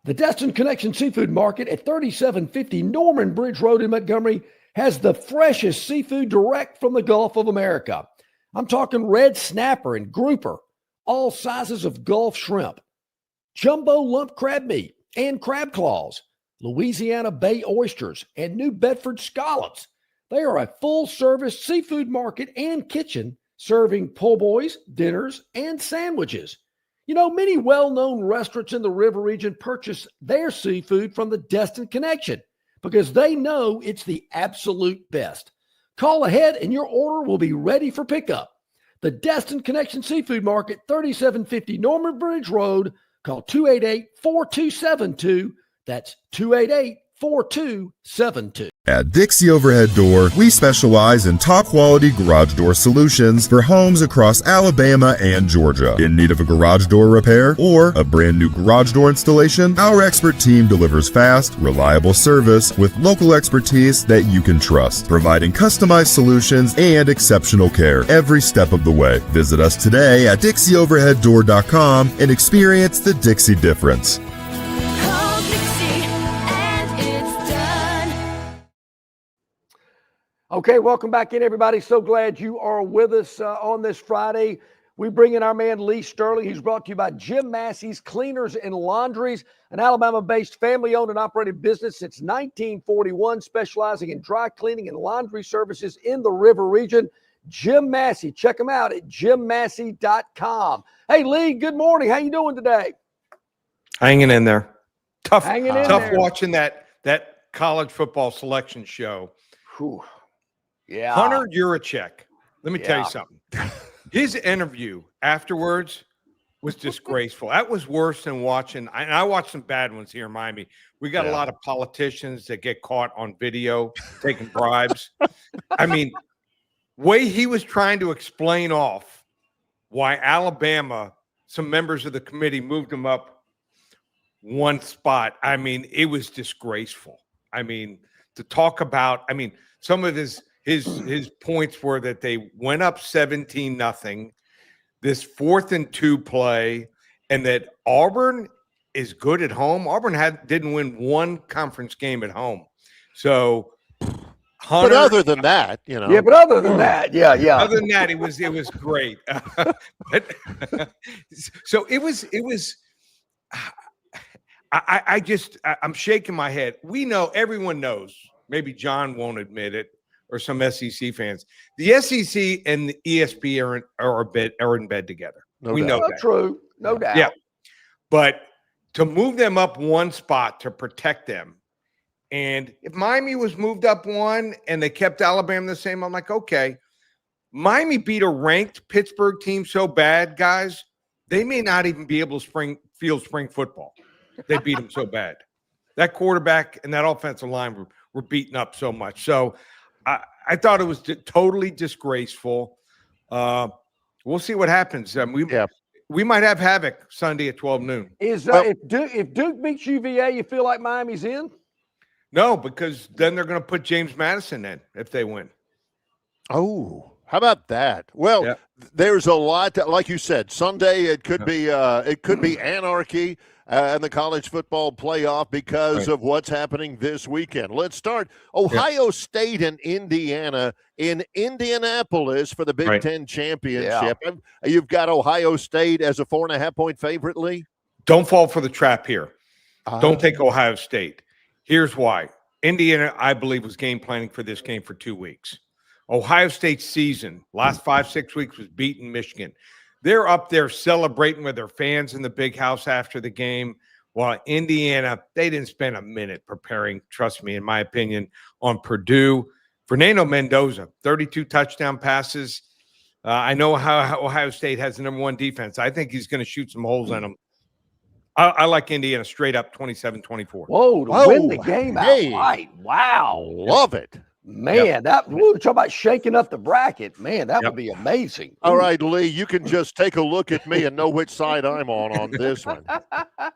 The Destin Connection Seafood Market at 3750 Norman Bridge Road in Montgomery has the freshest seafood direct from the Gulf of America. I'm talking red snapper and grouper, all sizes of Gulf shrimp, jumbo lump crab meat and crab claws, Louisiana Bay oysters, and New Bedford scallops. They are a full-service seafood market and kitchen serving po' boys, dinners, and sandwiches. You know, many well-known restaurants in the River region purchase their seafood from the Destin Connection because they know it's the absolute best. Call ahead and your order will be ready for pickup. The Destin Connection Seafood Market, 3750 Norman Bridge Road. Call 288-4272. That's 288-4272. At Dixie Overhead Door, we specialize in top-quality garage door solutions for homes across Alabama and Georgia. In need of a garage door repair or a brand new garage door installation, our expert team delivers fast, reliable service with local expertise that you can trust, providing customized solutions and exceptional care every step of the way. Visit us today at DixieOverheadDoor.com and experience the Dixie difference. Okay, welcome back in, everybody. So glad you are with us on this Friday. We bring in our man, Lee Sterling. He's brought to you by Jim Massey's Cleaners and Laundries, an Alabama-based family-owned and operated business since 1941, specializing in dry cleaning and laundry services in the River region. Jim Massey. Check him out at jimmassey.com. Hey, Lee, good morning. How you doing today? Hanging in there. Tough watching that college football selection show. Whew. Yeah. Hunter Yurachek, let me tell you something. His interview afterwards was disgraceful. That was worse than watching. I watched some bad ones here in Miami. We got a lot of politicians that get caught on video taking bribes. I mean, way he was trying to explain off why Alabama, some members of the committee moved him up one spot. I mean, it was disgraceful. I mean, to talk about, some of his points were that they went up 17-0, this 4th and 2 play, and that Auburn is good at home. Auburn didn't win one conference game at home. So Hunter, but other than that, but other than that, other than that, it was great. So it was. I'm shaking my head. We know, everyone knows. Maybe John won't admit it, or some SEC fans. The SEC and the ESPN are in bed together. We know that. True, no doubt. Yeah, but to move them up one spot to protect them, and if Miami was moved up one and they kept Alabama the same, I'm like, okay. Miami beat a ranked Pittsburgh team so bad, guys, they may not even be able to field spring football. They beat them so bad. That quarterback and that offensive line were beaten up so much. So I thought it was totally disgraceful. We'll see what happens. We might have havoc Sunday at 12 noon. If Duke beats UVA, you feel like Miami's in? No, because then they're going to put James Madison in if they win. Oh, how about that? Well, there's a lot that, like you said, Sunday it could be anarchy. and the college football playoff because of what's happening this weekend. Let's start Ohio State and Indiana in Indianapolis for the Big Ten championship. You've got Ohio State as a 4.5-point favorite, Lee? Don't fall for the trap here. Don't take Ohio State. Here's why. Indiana, I believe, was game planning for this game for 2 weeks. Ohio State's season, last 5-6 weeks, was beating Michigan. They're up there celebrating with their fans in the big house after the game, while Indiana, they didn't spend a minute preparing, trust me, in my opinion, on Purdue. Fernando Mendoza, 32 touchdown passes. I know how Ohio State has the #1 defense. I think he's going to shoot some holes in them. I like Indiana straight up 27-24. Whoa, to win the game outright. Wow. Love it. Man, we were talking about shaking up the bracket. Man, that would be amazing. All right, Lee, you can just take a look at me and know which side I'm on this one.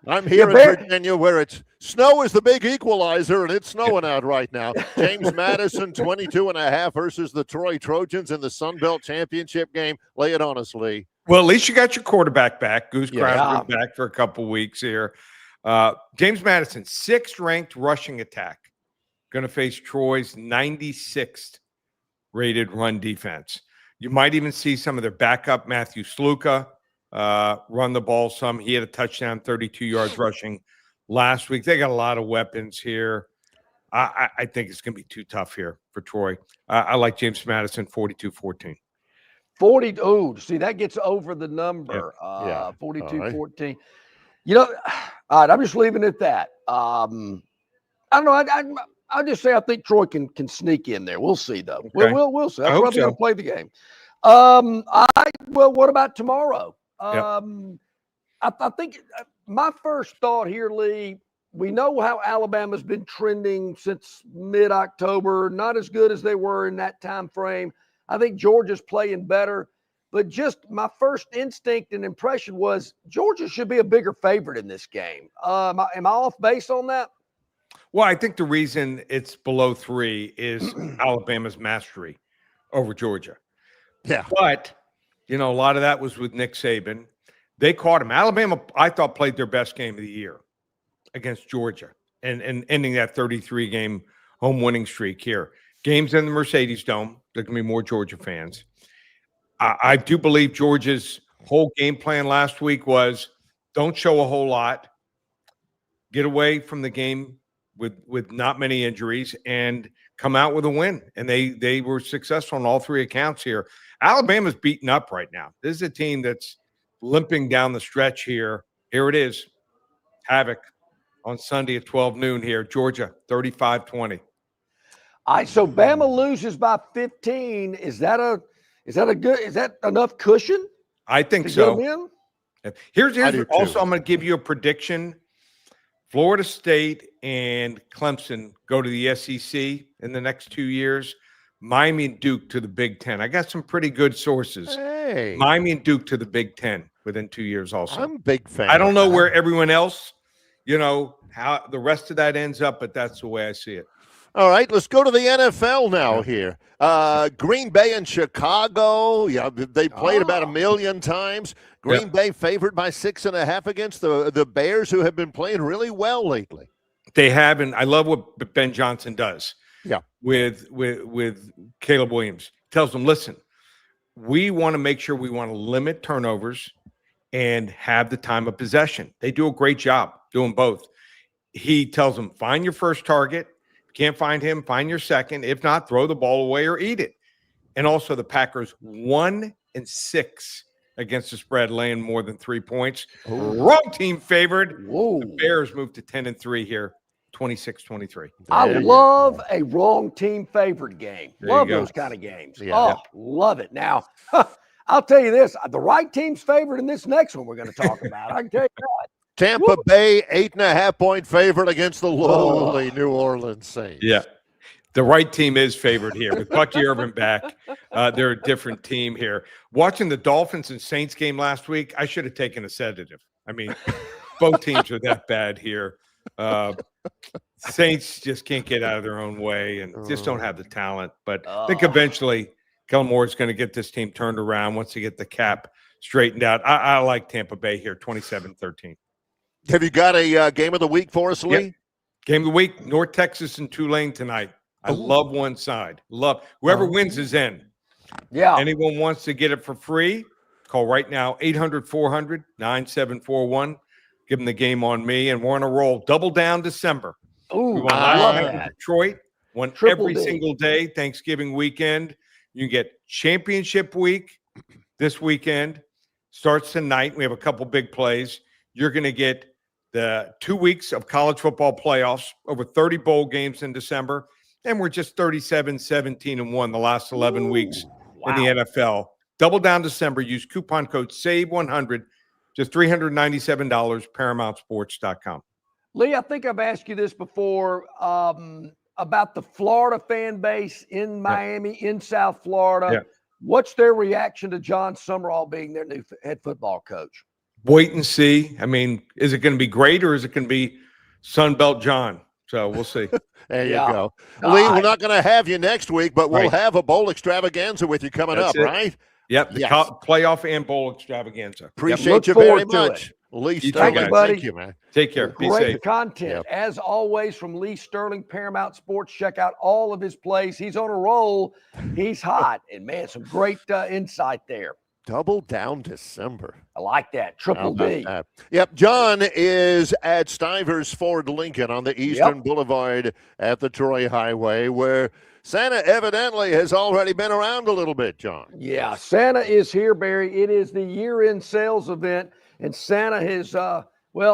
I'm here in Virginia where snow is the big equalizer, and it's snowing out right now. James Madison, 22.5 versus the Troy Trojans in the Sun Belt Championship game. Lay it on us, Lee. Well, at least you got your quarterback back. Goose Crowder's back for a couple weeks here. James Madison, 6th ranked rushing attack. Going to face Troy's 96th rated run defense. You might even see some of their backup, Matthew Sluka, run the ball some. He had a touchdown, 32 yards rushing last week. They got a lot of weapons here. I think it's going to be too tough here for Troy. I like James Madison, 42-14. 40. Oh, see, that gets over the number. 42-14. You know, all right, I'm just leaving it at that. I don't know. I'll just say I think Troy can sneak in there. We'll see, though. Okay. We'll see. That's why they're going to play the game. Well, what about tomorrow? I think my first thought here, Lee, we know how Alabama's been trending since mid-October, not as good as they were in that time frame. I think Georgia's playing better. But just my first instinct and impression was Georgia should be a bigger favorite in this game. Am I off base on that? Well, I think the reason it's below 3 is Alabama's mastery over Georgia. Yeah. But, you know, a lot of that was with Nick Saban. They caught him. Alabama, I thought, played their best game of the year against Georgia and ending that 33-game home winning streak here. Games in the Mercedes Dome. There can be more Georgia fans. I do believe Georgia's whole game plan last week was don't show a whole lot, get away from the game with not many injuries, and come out with a win. And they were successful on all 3 accounts here. Alabama's beaten up right now. This is a team that's limping down the stretch here. Here it is. Havoc on Sunday at 12 noon here. Georgia, 35-20. All right, so Bama loses by 15. Is that enough cushion? I think so. Here's also, I'm going to give you a prediction. Florida State and Clemson go to the SEC in the next 2 years. Miami and Duke to the Big Ten. I got some pretty good sources. Hey. Miami and Duke to the Big Ten within 2 years also. I'm a big fan. I don't know where everyone else, how the rest of that ends up, but that's the way I see it. All right, let's go to the NFL now here. Green Bay and Chicago. Yeah, they played about 1 million times. Green Bay favored by 6.5 against the Bears, who have been playing really well lately. They have, and I love what Ben Johnson does. Yeah, with Caleb Williams. Tells them, listen, we want to make sure we want to limit turnovers and have the time of possession. They do a great job doing both. He tells them, find your first target. Can't find him, find your second. If not, throw the ball away or eat it. And also the Packers 1-6 against the spread, laying more than 3 points. Wrong team favored. Whoa. The Bears moved to 10-3 here, 26-23. I love a wrong team favored game. Love those kind of games. Love it. Now, I'll tell you this, the right team's favored in this next one we're going to talk about. I can tell you that. Tampa Bay, 8.5-point favorite against the lowly New Orleans Saints. Yeah. The right team is favored here with Bucky Irvin back. They're a different team here. Watching the Dolphins and Saints game last week, I should have taken a sedative. I mean, both teams are that bad here. Saints just can't get out of their own way and just don't have the talent. But I think eventually Kellen Moore is going to get this team turned around once they get the cap straightened out. I like Tampa Bay here, 27-13. Have you got a game of the week for us, Lee? Yep. Game of the week, North Texas and Tulane tonight. I love one side. Love whoever wins is in. Yeah. Anyone wants to get it for free, call right now, 800-400-9741. Give them the game on me, and we're on a roll. Double down December. Ooh, We won I last love night that. with Detroit. Won Triple every D. single day, Thanksgiving weekend. You get championship week this weekend. Starts tonight. We have a couple big plays. You're going to get the 2 weeks of college football playoffs, over 30 bowl games in December. And we're just 37-17-1 the last 11 weeks in the NFL. Double down December. Use coupon code SAVE100, just $397, ParamountSports.com. Lee, I think I've asked you this before about the Florida fan base in Miami, in South Florida. Yeah. What's their reaction to John Summerall being their new head football coach? Wait and see. I mean, is it going to be great, or is it going to be Sunbelt John? So we'll see. There you go. Lee, we're not going to have you next week, but we'll have a bowl extravaganza with you coming up, right? Yep. The playoff and bowl extravaganza. Appreciate you very much. Lee Sterling. Thank you, man. Take care. Be Great safe. content. As always, from Lee Sterling, Paramount Sports. Check out all of his plays. He's on a roll. He's hot. And, man, some great insight there. Double down December. I like that. Triple D. Yep. John is at Stivers Ford Lincoln on the Eastern Boulevard at the Troy Highway, where Santa evidently has already been around a little bit, John. Yeah, Santa is here, Barry. It is the year-end sales event, and Santa has,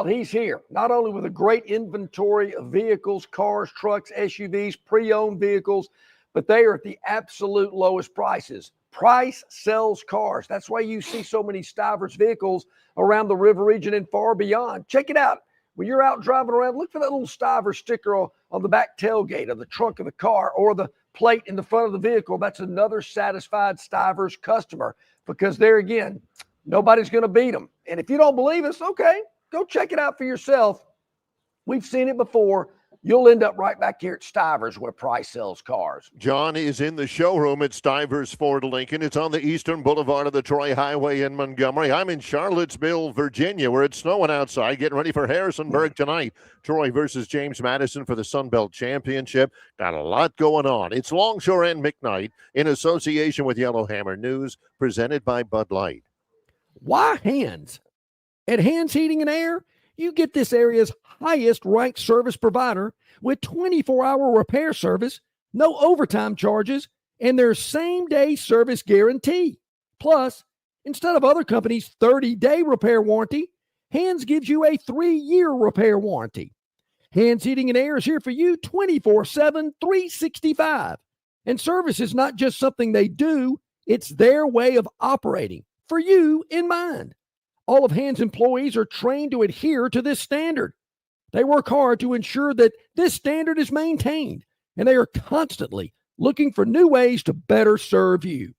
he's here. Not only with a great inventory of vehicles, cars, trucks, SUVs, pre-owned vehicles, but they are at the absolute lowest prices. Price sells cars. That's why you see so many Stivers vehicles around the river region and far beyond. Check it out. When you're out driving around, look for that little Stivers sticker on the back tailgate of the trunk of the car, or the plate in the front of the vehicle. That's another satisfied Stivers customer, because there again, nobody's going to beat them. And if you don't believe us, okay, go check it out for yourself. We've seen it before. You'll end up right back here at Stivers, where price sells cars. John is in the showroom at Stivers Ford Lincoln. It's on the Eastern Boulevard of the Troy Highway in Montgomery. I'm in Charlottesville, Virginia, where it's snowing outside, getting ready for Harrisonburg tonight. Troy versus James Madison for the Sun Belt Championship. Got a lot going on. It's Longshore and McKnight in association with Yellowhammer News, presented by Bud Light. Why Hands? At Hands Heating and Air, you get this area's highest ranked service provider with 24-hour repair service, no overtime charges, and their same-day service guarantee. Plus, instead of other companies' 30-day repair warranty, Hands gives you a 3-year repair warranty. Hands Heating and Air is here for you 24/7, 365. And service is not just something they do, it's their way of operating, for you in mind. All of Hands employees are trained to adhere to this standard. They work hard to ensure that this standard is maintained, and they are constantly looking for new ways to better serve you.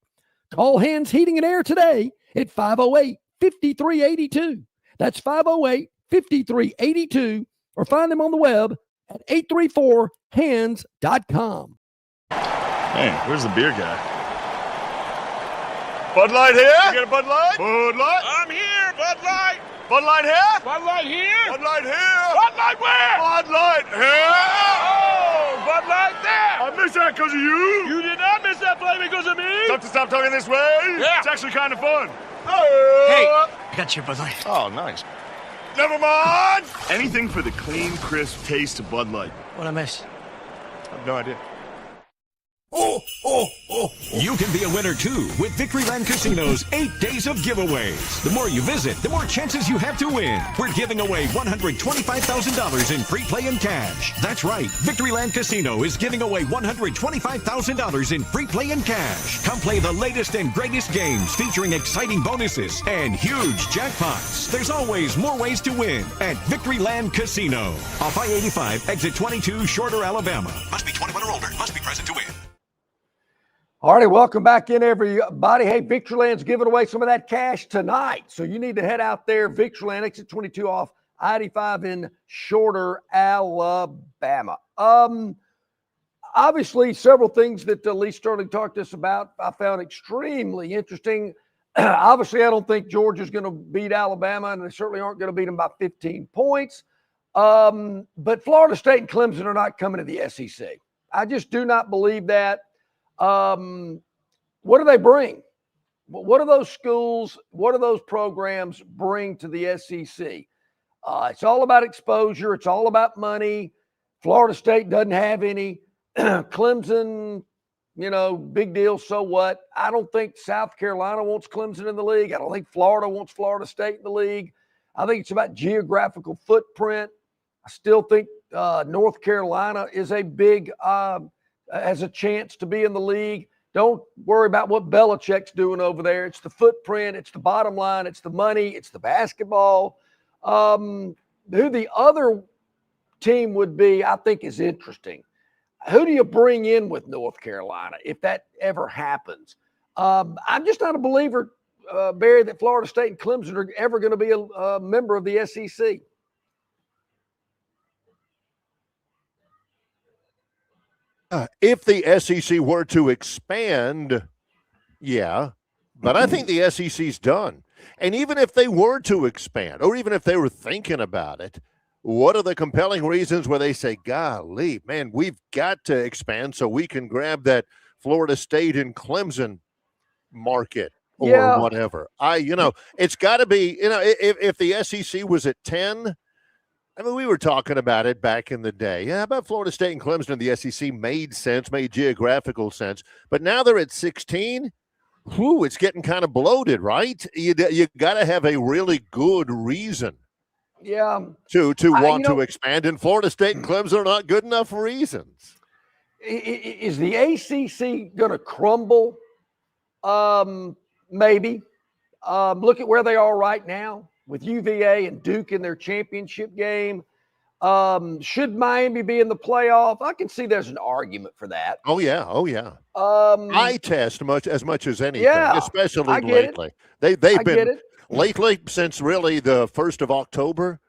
Call Hands Heating and Air today at 508-5382. That's 508-5382, or find them on the web at 834hands.com. Hey, where's the beer guy? Bud Light here? You get a Bud Light? Bud Light? I'm here, Bud Light. Bud Light here? Bud Light here? Bud Light here? Bud Light where? Bud Light here? Oh, Bud Light there. I missed that because of you. You did not miss that play because of me. Tough to stop talking this way? Yeah. It's actually kind of fun. Hey, I got your Bud Light. Oh, nice. Never mind. Anything for the clean, crisp taste of Bud Light. What'd I miss? I have no idea. You can be a winner too with Victoryland Casino's 8 days of giveaways. The more you visit, the more chances you have to win. We're giving away $125,000 in free play and cash. That's right. Victoryland Casino is giving away $125,000 in free play and cash. Come play the latest and greatest games featuring exciting bonuses and huge jackpots. There's always more ways to win at Victoryland Casino. Off I-85, exit 22, Shorter, Alabama. Must be 21 or older. Must be present to win. All righty, welcome back in, everybody. Hey, Victoryland's giving away some of that cash tonight, so you need to head out there. Victoryland, exit 22 off I-85 in Shorter, Alabama. Obviously, several things that Lee Sterling talked to us about I found extremely interesting. Obviously, I don't think Georgia's going to beat Alabama, and they certainly aren't going to beat them by 15 points. But Florida State and Clemson are not coming to the SEC. I just do not believe that. What do they bring? What do those schools, what do those programs bring to the SEC? It's all about exposure. It's all about money. Florida State doesn't have any. Clemson, big deal. So what? I don't think South Carolina wants Clemson in the league. I don't think Florida wants Florida State in the league. I think it's about geographical footprint. I still think North Carolina is a big, has a chance to be in the league. Don't worry about what Belichick's doing over there. It's the footprint. It's the bottom line. It's the money. It's the basketball. Who the other team would be, I think, is interesting. Who do you bring in with North Carolina if that ever happens? I'm just not a believer, Barry, that Florida State and Clemson are ever going to be a member of the SEC. If the SEC were to expand, yeah, but I think the SEC's done. And even if they were to expand, or even if they were thinking about it, what are the compelling reasons where they say, golly, man, we've got to expand so we can grab that Florida State and Clemson market or whatever? It's got to be, if the SEC was at 10, I mean, we were talking about it back in the day. Yeah, about Florida State and Clemson in the SEC made sense, made geographical sense. But now they're at 16. Whew, it's getting kind of bloated, right? You got to have a really good reason. Yeah. To want to expand, and Florida State and Clemson are not good enough reasons. Is the ACC going to crumble? Maybe. Look at where they are right now with UVA and Duke in their championship game. Should Miami be in the playoff? I can see there's an argument for that. Oh, yeah. Eye test as much as anything, especially lately. They've been lately, since really the 1st of October,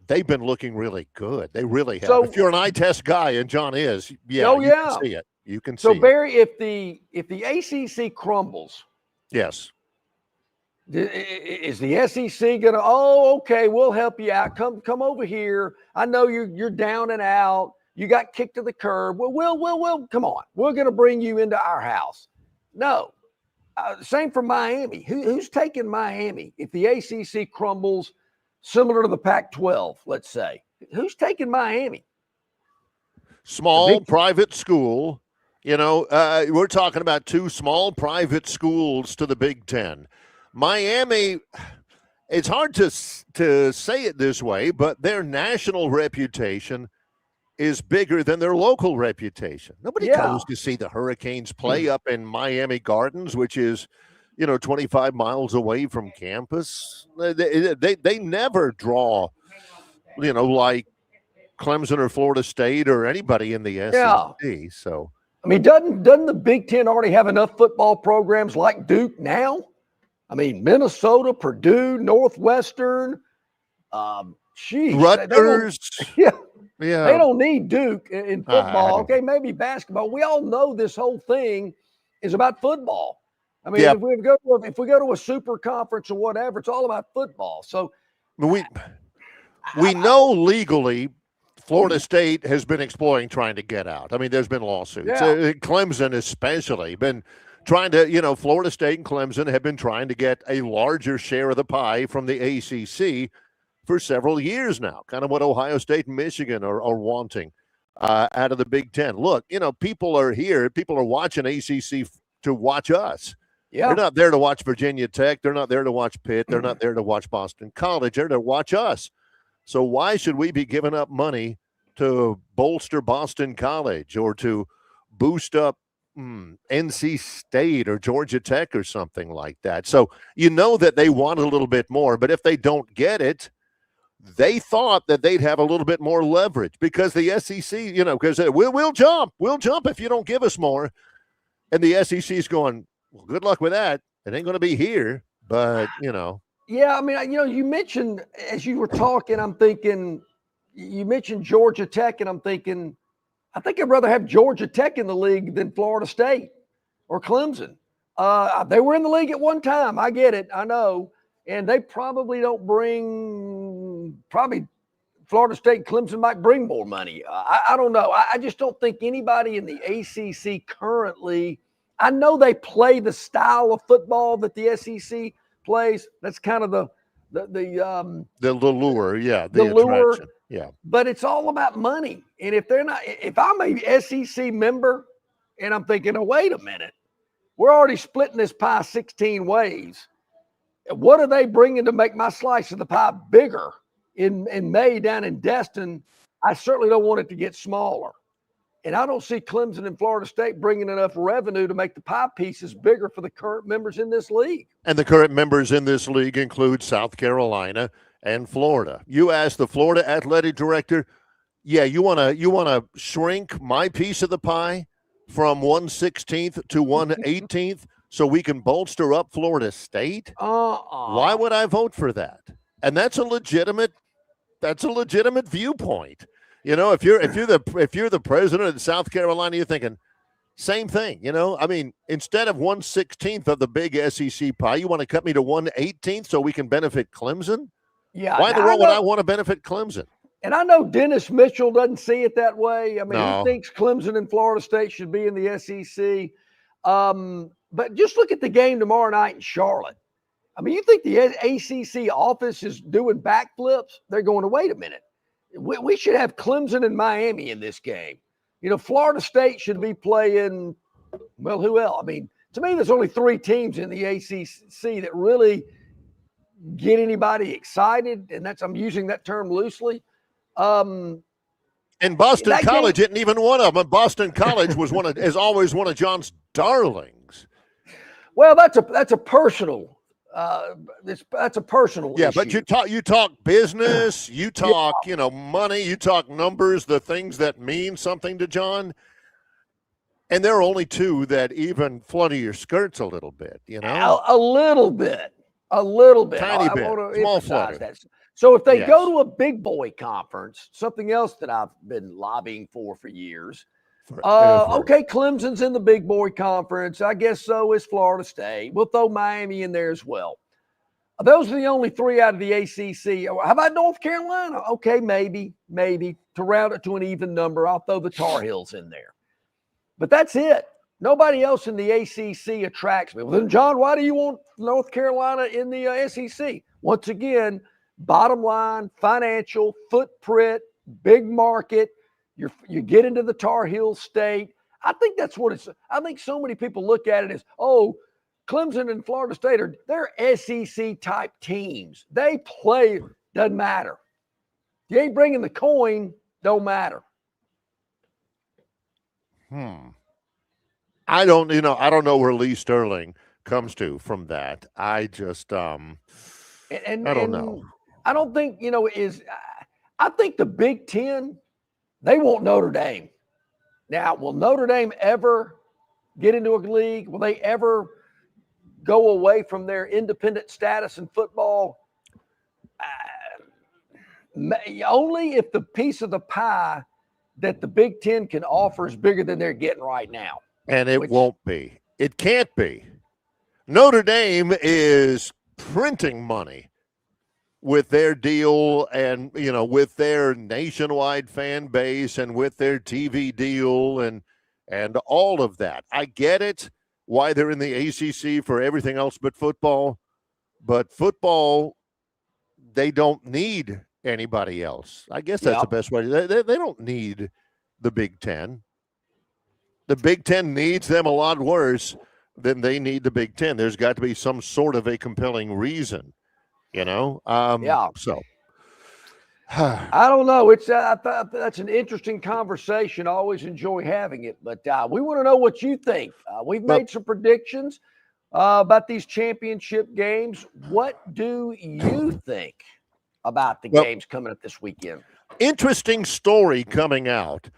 they've been looking really good. They really have. So, if you're an eye test guy, and John is, you can see it. You can see it. So, Barry, if the ACC crumbles, yes, is the SEC going to, okay, we'll help you out. Come over here. I know you're down and out. You got kicked to the curb. We'll come on. We're going to bring you into our house. No. Same for Miami. Who's taking Miami? If the ACC crumbles, similar to the Pac-12, let's say, who's taking Miami? Small private school. We're talking about 2 small private schools to the Big Ten. Miami, it's hard to say it this way, but their national reputation is bigger than their local reputation. Nobody goes to see the Hurricanes play up in Miami Gardens, which is, 25 miles away from campus. They never draw, like Clemson or Florida State or anybody in the SEC. Yeah. So, I mean, doesn't the Big Ten already have enough football programs like Duke now? I mean, Minnesota, Purdue, Northwestern, Rutgers. They don't need Duke in football. Okay, maybe basketball. We all know this whole thing is about football. I mean, if we go to a super conference or whatever, it's all about football. So we know legally Florida State has been exploring trying to get out. I mean, there's been lawsuits. Clemson especially been trying to, Florida State and Clemson have been trying to get a larger share of the pie from the ACC for several years now, kind of what Ohio State and Michigan are wanting out of the Big Ten. Look, people are here. People are watching ACC to watch us. Yeah. They're not there to watch Virginia Tech. They're not there to watch Pitt. They're not there to watch Boston College. They're there to watch us. So why should we be giving up money to bolster Boston College or to boost up NC State or Georgia Tech or something like that? So that they want a little bit more, but if they don't get it, they thought that they'd have a little bit more leverage because the SEC, because we'll jump if you don't give us more. And the SEC's going, well, good luck with that. It ain't going to be here, but Yeah, I mean, you mentioned as you were talking, I'm thinking, you mentioned Georgia Tech, and I'm thinking, I think I'd rather have Georgia Tech in the league than Florida State or Clemson. They were in the league at one time. I get it. I know. And they probably don't bring Florida State and Clemson might bring more money. I don't know. I just don't think anybody in the ACC currently, I know they play the style of football that the SEC plays. That's kind of the lure. Yeah. The lure. Attraction. Yeah. But it's all about money. And if I'm a SEC member and I'm thinking, oh, wait a minute, we're already splitting this pie 16 ways. What are they bringing to make my slice of the pie bigger in May down in Destin? I certainly don't want it to get smaller. And I don't see Clemson and Florida State bringing enough revenue to make the pie pieces bigger for the current members in this league. And the current members in this league include South Carolina and Florida. You asked the Florida athletic director, yeah, you want to shrink my piece of the pie from 1/16 to 1/18 so we can bolster up Florida State? Why would I vote for that? And that's a legitimate viewpoint. You know, if you're the president of South Carolina, you're thinking same thing. You know, I mean, instead of 1/16 of the big SEC pie, you want to cut me to 1/18 so we can benefit Clemson? Yeah. Why in the world would I want to benefit Clemson? And I know Dennis Mitchell doesn't see it that way. I mean, No. He thinks Clemson and Florida State should be in the SEC. But just look at the game tomorrow night in Charlotte. I mean, you think the ACC office is doing backflips? They're going to wait a minute. We should have Clemson and Miami in this game. You know, Florida State should be playing, well, who else? I mean, to me, there's only 3 teams in the ACC that really get anybody excited, and I'm using that term loosely. And Boston College isn't even one of them. Boston College is always one of John's darlings. Well, that's a personal. That's a personal issue. But you talk business, you talk money, you talk numbers, the things that mean something to John. And there are only 2 that even flutter your skirts a little bit, you know? A little bit. Tiny bit. Small flutter. That. So if they go to a big boy conference, something else that I've been lobbying for years. Okay, Clemson's in the big boy conference. I guess so is Florida State. We'll throw Miami in there as well. Those are the only 3 out of the ACC. How about North Carolina? Okay, maybe. To round it to an even number, I'll throw the Tar Heels in there. But that's it. Nobody else in the ACC attracts me. Well, then, John, why do you want North Carolina in the SEC? Once again, bottom line, financial, footprint, big market. You get into the Tar Heel state. I think that's what it's. I think so many people look at it as, oh, Clemson and Florida State they're SEC type teams. They play, doesn't matter. You ain't bringing the coin, don't matter. I don't know where Lee Sterling comes to from that. I just I don't know. I don't think I think the Big Ten, they want Notre Dame. Now, will Notre Dame ever get into a league? Will they ever go away from their independent status in football? Only if the piece of the pie that the Big Ten can offer is bigger than they're getting right now. And it won't be. It can't be. Notre Dame is printing money with their deal and, with their nationwide fan base and with their TV deal and all of that. I get it, why they're in the ACC for everything else but football. But football, they don't need anybody else. I guess that's the best way. They don't need the Big Ten. The Big Ten needs them a lot worse than they need the Big Ten. There's got to be some sort of a compelling reason, So I don't know. That's an interesting conversation. I always enjoy having it, but we want to know what you think. We've made some predictions about these championship games. What do you think about the games coming up this weekend? Interesting story coming out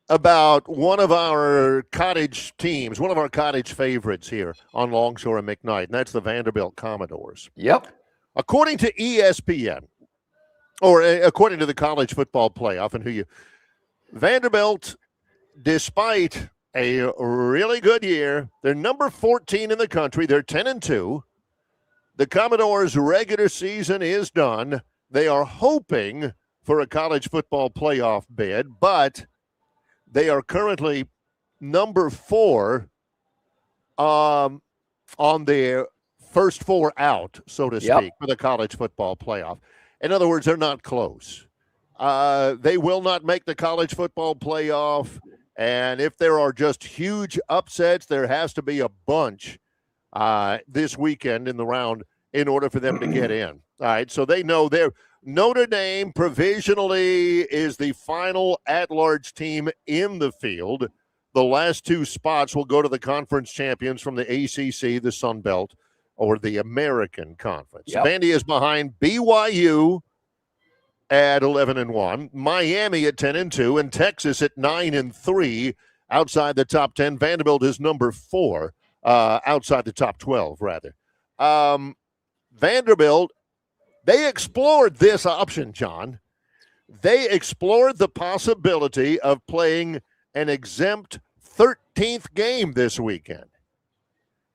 about one of our cottage teams, one of our cottage favorites here on Longshore and McKnight, and that's the Vanderbilt Commodores. Yep. According to ESPN, or according to the college football playoff, and Vanderbilt, despite a really good year. They're number 14 in the country. They're 10-2. The Commodores' regular season is done. They are hoping for a college football playoff bid, but they are currently number 4 on their first 4 out, so to speak, for the college football playoff. In other words, they're not close. They will not make the college football playoff, and if there are just huge upsets, there has to be a bunch this weekend in the round in order for them to get in. All right, so they know Notre Dame provisionally is the final at-large team in the field. The last 2 spots will go to the conference champions from the ACC, the Sun Belt, or the American Conference. Vandy is behind BYU at 11-1, Miami at 10-2, and Texas at 9-3 outside the top 10. Vanderbilt is number 4 outside the top 12, rather. Vanderbilt, they explored this option, John. They explored the possibility of playing an exempt 13th game this weekend.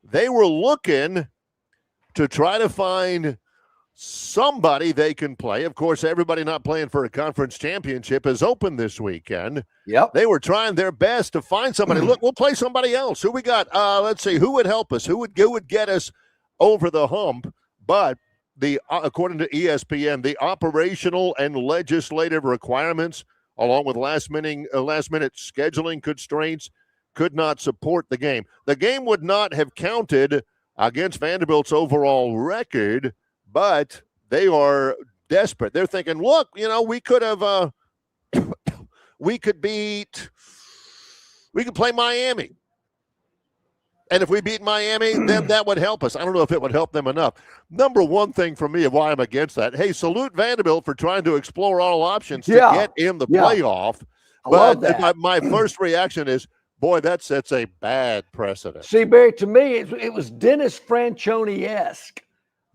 They were looking to try to find somebody they can play. Of course, everybody not playing for a conference championship is open this weekend. They were trying their best to find somebody. Look, we'll play somebody else. Who we got? Let's see. Who would help us? Who would get us over the hump? But according to ESPN, the operational and legislative requirements, along with last-minute scheduling constraints, could not support the game. The game would not have counted against Vanderbilt's overall record, but they are desperate. They're thinking, look, we could have, we could play Miami. And if we beat Miami, then that would help us. I don't know if it would help them enough. Number one thing for me of why I'm against that, hey, salute Vanderbilt for trying to explore all options to get in the playoff. But my first reaction is, boy, that sets a bad precedent. See, Barry, to me, it was Dennis Franchione-esque.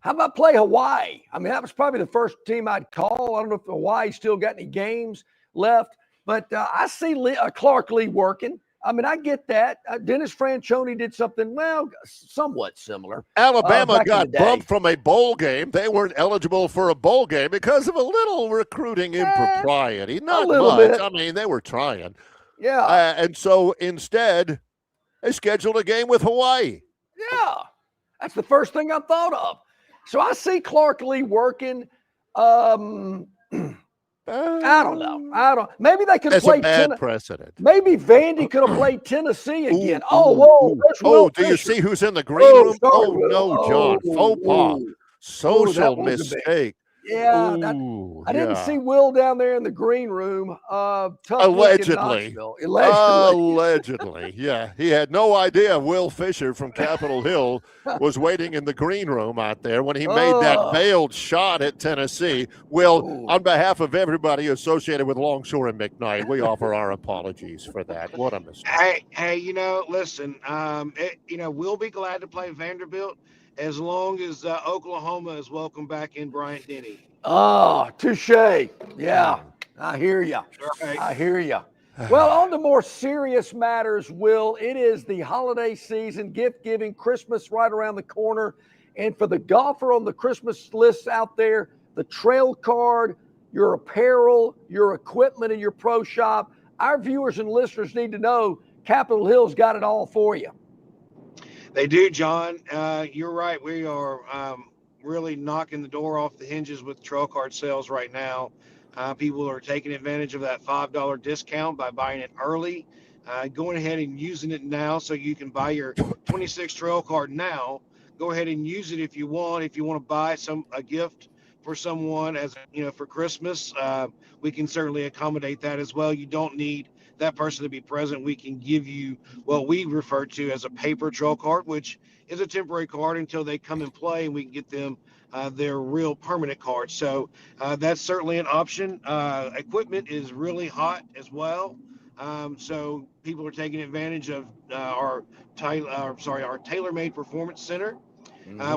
How about play Hawaii? I mean, that was probably the first team I'd call. I don't know if Hawaii still got any games left, but I see Clark Lee working. I mean, I get that. Dennis Franchione did something, somewhat similar. Alabama got bumped from a bowl game. They weren't eligible for a bowl game because of a little recruiting impropriety. Not much. Bit. I mean, they were trying. Yeah. And so instead, they scheduled a game with Hawaii. Yeah. That's the first thing I thought of. So I see Clark Lee working. I don't know. Maybe they could play. That's a bad precedent. Maybe Vandy could have played Tennessee again. Whoa! Do you see who's in the green room? Oh no, John! Faux pas. Social mistake. Yeah, I didn't see Will down there in the green room. Allegedly, yeah. He had no idea Will Fisher from Capitol Hill was waiting in the green room out there when he made that veiled shot at Tennessee. Will, on behalf of everybody associated with Longshore and McKnight, we offer our apologies for that. What a mistake. Hey, listen, we'll be glad to play Vanderbilt as long as Oklahoma is welcome back in Bryant-Denny. Oh, touche. Yeah, I hear you. Right. I hear you. Well, on to more serious matters, Will. It is the holiday season, gift giving, Christmas right around the corner. And for the golfer on the Christmas list out there, the trail card, your apparel, your equipment in your pro shop, our viewers and listeners need to know Capitol Hill's got it all for you. They do, John. You're right. We are really knocking the door off the hinges with trail card sales right now. People are taking advantage of that $5 discount by buying it early, going ahead and using it now so you can buy your 26 trail card now. Go ahead and use it if you want. If you want to buy a gift for someone for Christmas, we can certainly accommodate that as well. You don't need that person to be present. We can give you what we refer to as a paper trail card, which is a temporary card until they come and play, and we can get them their real permanent card. So that's certainly an option. Equipment is really hot as well. So people are taking advantage of our TaylorMade Performance Center.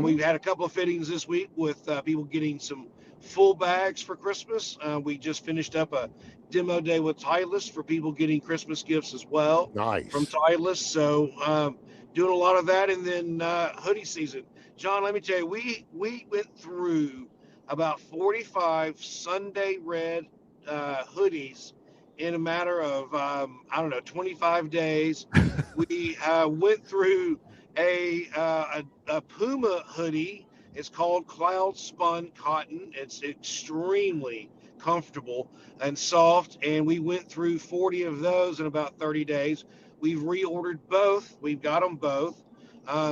We've had a couple of fittings this week with people getting some full bags for Christmas. We just finished up a demo day with Titleist for people getting Christmas gifts as well from Nice. Titleist. So doing a lot of that, and then hoodie season. John, let me tell you, we went through about 45 Sunday red hoodies in a matter of I don't know 25 days. We went through a Puma hoodie. It's called Cloud Spun Cotton. It's extremely comfortable and soft, and we went through 40 of those in about 30 days. We've reordered both. We've got them both.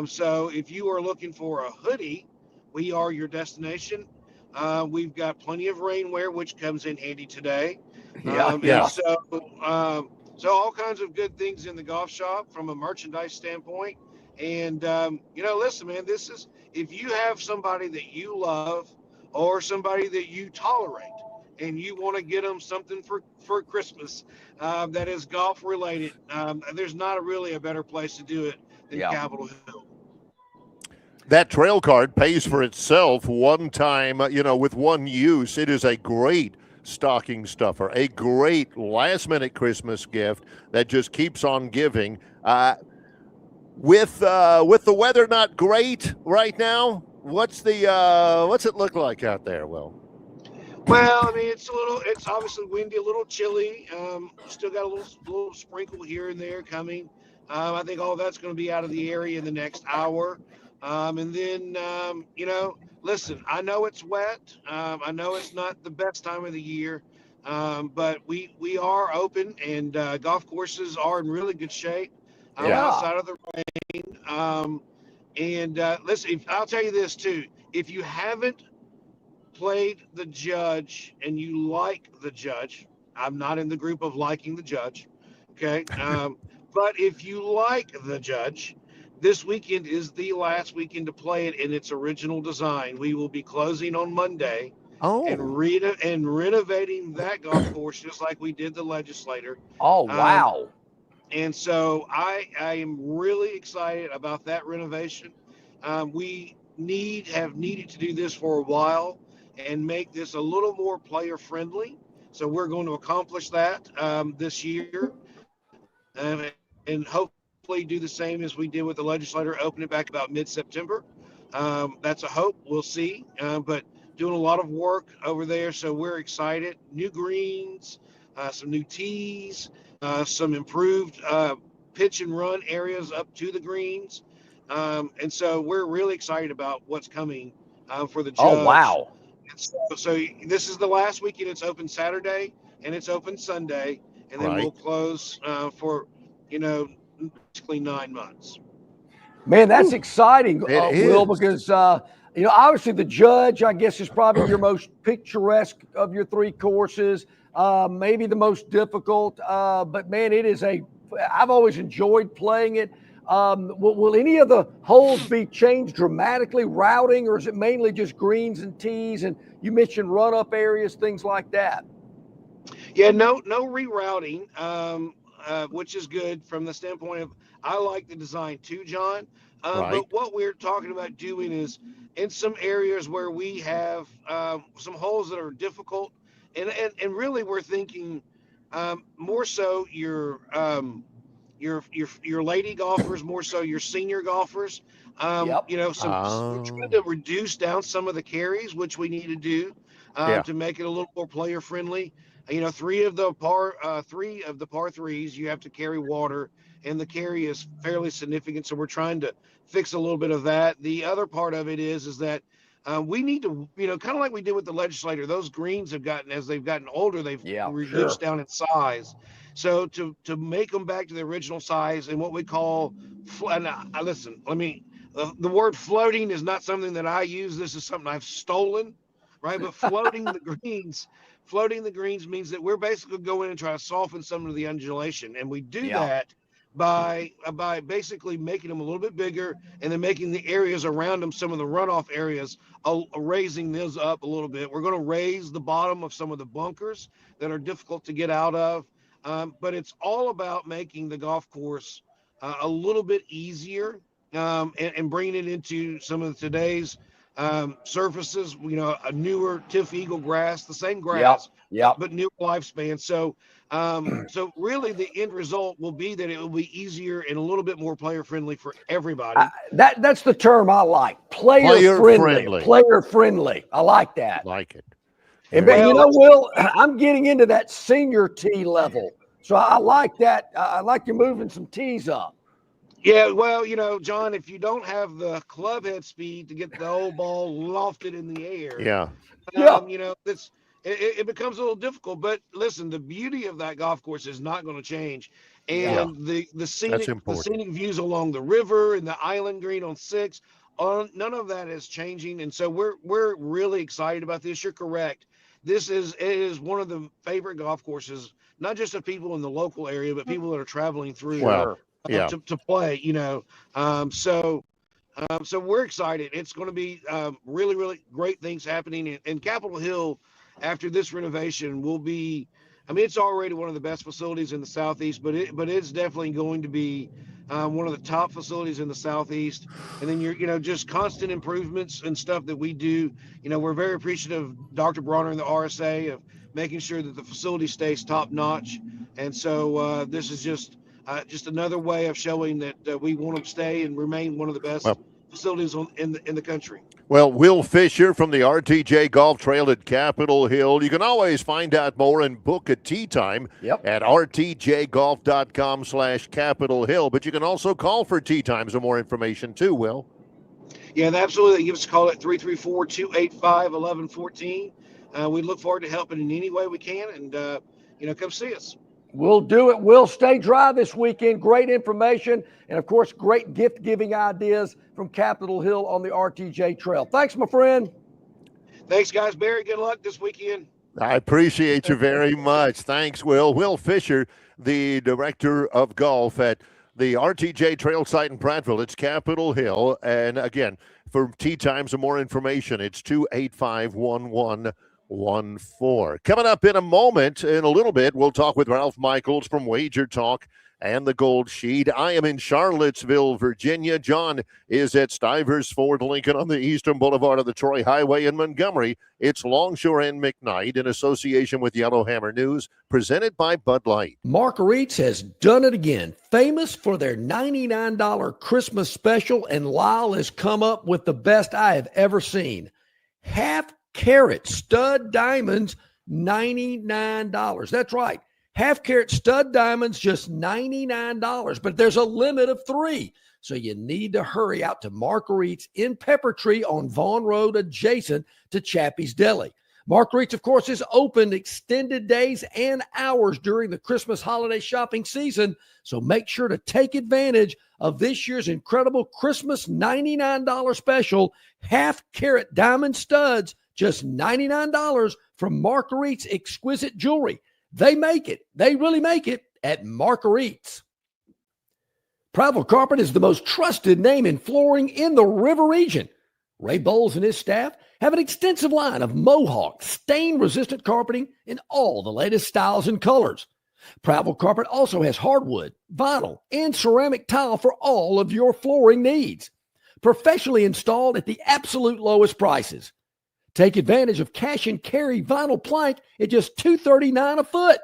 So if you are looking for a hoodie, we are your destination. We've got plenty of rainwear, which comes in handy today. Yeah. So all kinds of good things in the golf shop from a merchandise standpoint. And listen, man, this is if you have somebody that you love or somebody that you tolerate, and you want to get them something for Christmas that is golf related, there's not really a better place to do it than Capitol Hill. That trail card pays for itself one time, with one use. It is a great stocking stuffer, a great last-minute Christmas gift that just keeps on giving. With the weather not great right now, what's it look like out there, Will? Well, I mean, it's obviously windy, a little chilly. Still got a little sprinkle here and there coming. I think all that's going to be out of the area in the next hour. And then, listen, I know it's wet. I know it's not the best time of the year, but we are open, and golf courses are in really good shape outside of the rain. Listen, I'll tell you this too. If you haven't played the judge and you like the judge, I'm not in the group of liking the judge, okay? But if you like the judge, this weekend is the last weekend to play it in its original design. We will be closing on Monday and renovating that golf course just like we did the Legislator. Oh, wow. And so I am really excited about that renovation. We have needed to do this for a while and make this a little more player friendly. So we're going to accomplish that this year, and hopefully do the same as we did with the Legislator, open it back about mid-September. That's a hope. We'll see. But doing a lot of work over there, so we're excited. New greens, some new tees, some improved pitch and run areas up to the greens. And so we're really excited about what's coming for the judge. Oh, wow. So this is the last weekend. It's open Saturday and it's open Sunday, and then we'll close for basically 9 months. Man, that's exciting, Will, because obviously the judge, I guess, is probably your most picturesque of your three courses, maybe the most difficult. But man, I've always enjoyed playing it. Will any of the holes be changed dramatically, routing, or is it mainly just greens and tees? And you mentioned run-up areas, things like that. Yeah, no rerouting, which is good from the standpoint of I like the design too, John. But what we're talking about doing is in some areas where we have some holes that are difficult, and really we're thinking more so your lady golfers, more so your senior golfers. We're trying to reduce down some of the carries, which we need to do to make it a little more player friendly. Three of the par threes, you have to carry water, and the carry is fairly significant. So we're trying to fix a little bit of that. The other part of it is that we need to, kind of like we did with the Legislator, those greens have gotten, as they've gotten older, they've reduced down in size. So to make them back to the original size and what we call, listen, the word floating is not something that I use. This is something I've stolen, right? But floating the greens means that we're basically going and trying to soften some of the undulation. And we do that by basically making them a little bit bigger and then making the areas around them, some of the runoff areas, raising those up a little bit. We're going to raise the bottom of some of the bunkers that are difficult to get out of. But it's all about making the golf course a little bit easier and bringing it into some of today's surfaces, a newer Tiff Eagle grass, the same grass, but newer lifespan. So, so really the end result will be that it will be easier and a little bit more player friendly for everybody. That's the term I like. Player friendly. Player friendly. I like that. Like it. And Will, I'm getting into that senior tee level. So I like that. I like you moving some tees up. Yeah, well, John, if you don't have the club head speed to get the old ball lofted in the air, it becomes a little difficult. But listen, the beauty of that golf course is not going to change, and the scenic views along the river and the island green on 6, none of that is changing. And so we're really excited about this. You're correct. It is one of the favorite golf courses, not just of people in the local area, but people that are traveling through. To play, so we're excited. It's going to be really, really great things happening. And Capitol Hill, after this renovation, will be. It's already one of the best facilities in the Southeast, but it's definitely going to be one of the top facilities in the Southeast. And then just constant improvements and stuff that we do. We're very appreciative of Dr. Bronner and the RSA of making sure that the facility stays top notch. And so this is just another way of showing that we want to stay and remain one of the best facilities in the country. Well, Will Fisher from the RTJ Golf Trail at Capitol Hill. You can always find out more and book a tee time at rtjgolf.com/Capitol Hill. But you can also call for tee times or more information too, Will. Yeah, absolutely. Give us a call at 334-285-1114. We look forward to helping in any way we can, and come see us. We'll do it. We'll stay dry this weekend. Great information and, of course, great gift-giving ideas from Capitol Hill on the RTJ Trail. Thanks, my friend. Thanks, guys. Barry, good luck this weekend. I appreciate you very much. Thanks, Will. Will Fisher, the director of golf at the RTJ Trail site in Prattville. It's Capitol Hill. And, again, for tee times and more information, it's 285-1114. Coming up in a moment, in a little bit, we'll talk with Ralph Michaels from Wager Talk and the Gold Sheet. I am in Charlottesville, Virginia. John is at Stivers Ford Lincoln on the Eastern Boulevard of the Troy Highway in Montgomery. It's Longshore and McKnight in association with Yellowhammer News, presented by Bud Light. Marguerite's has done it again. Famous for their $99 Christmas special, and Lyle has come up with the best I have ever seen. Half-carat stud diamonds, $99. That's right. Half-carat stud diamonds, just $99. But there's a limit of 3. So you need to hurry out to Marguerite's in Peppertree on Vaughn Road, adjacent to Chappie's Deli. Marguerite's, of course, is open extended days and hours during the Christmas holiday shopping season. So make sure to take advantage of this year's incredible Christmas $99 special. Half-carat diamond studs, just $99 from Marguerite's exquisite jewelry. They make it. They really make it at Marguerite's. Prattville Carpet is the most trusted name in flooring in the River region. Ray Bowles and his staff have an extensive line of Mohawk, stain-resistant carpeting in all the latest styles and colors. Prattville Carpet also has hardwood, vinyl, and ceramic tile for all of your flooring needs. Professionally installed at the absolute lowest prices. Take advantage of cash and carry vinyl plank at just $239 a foot.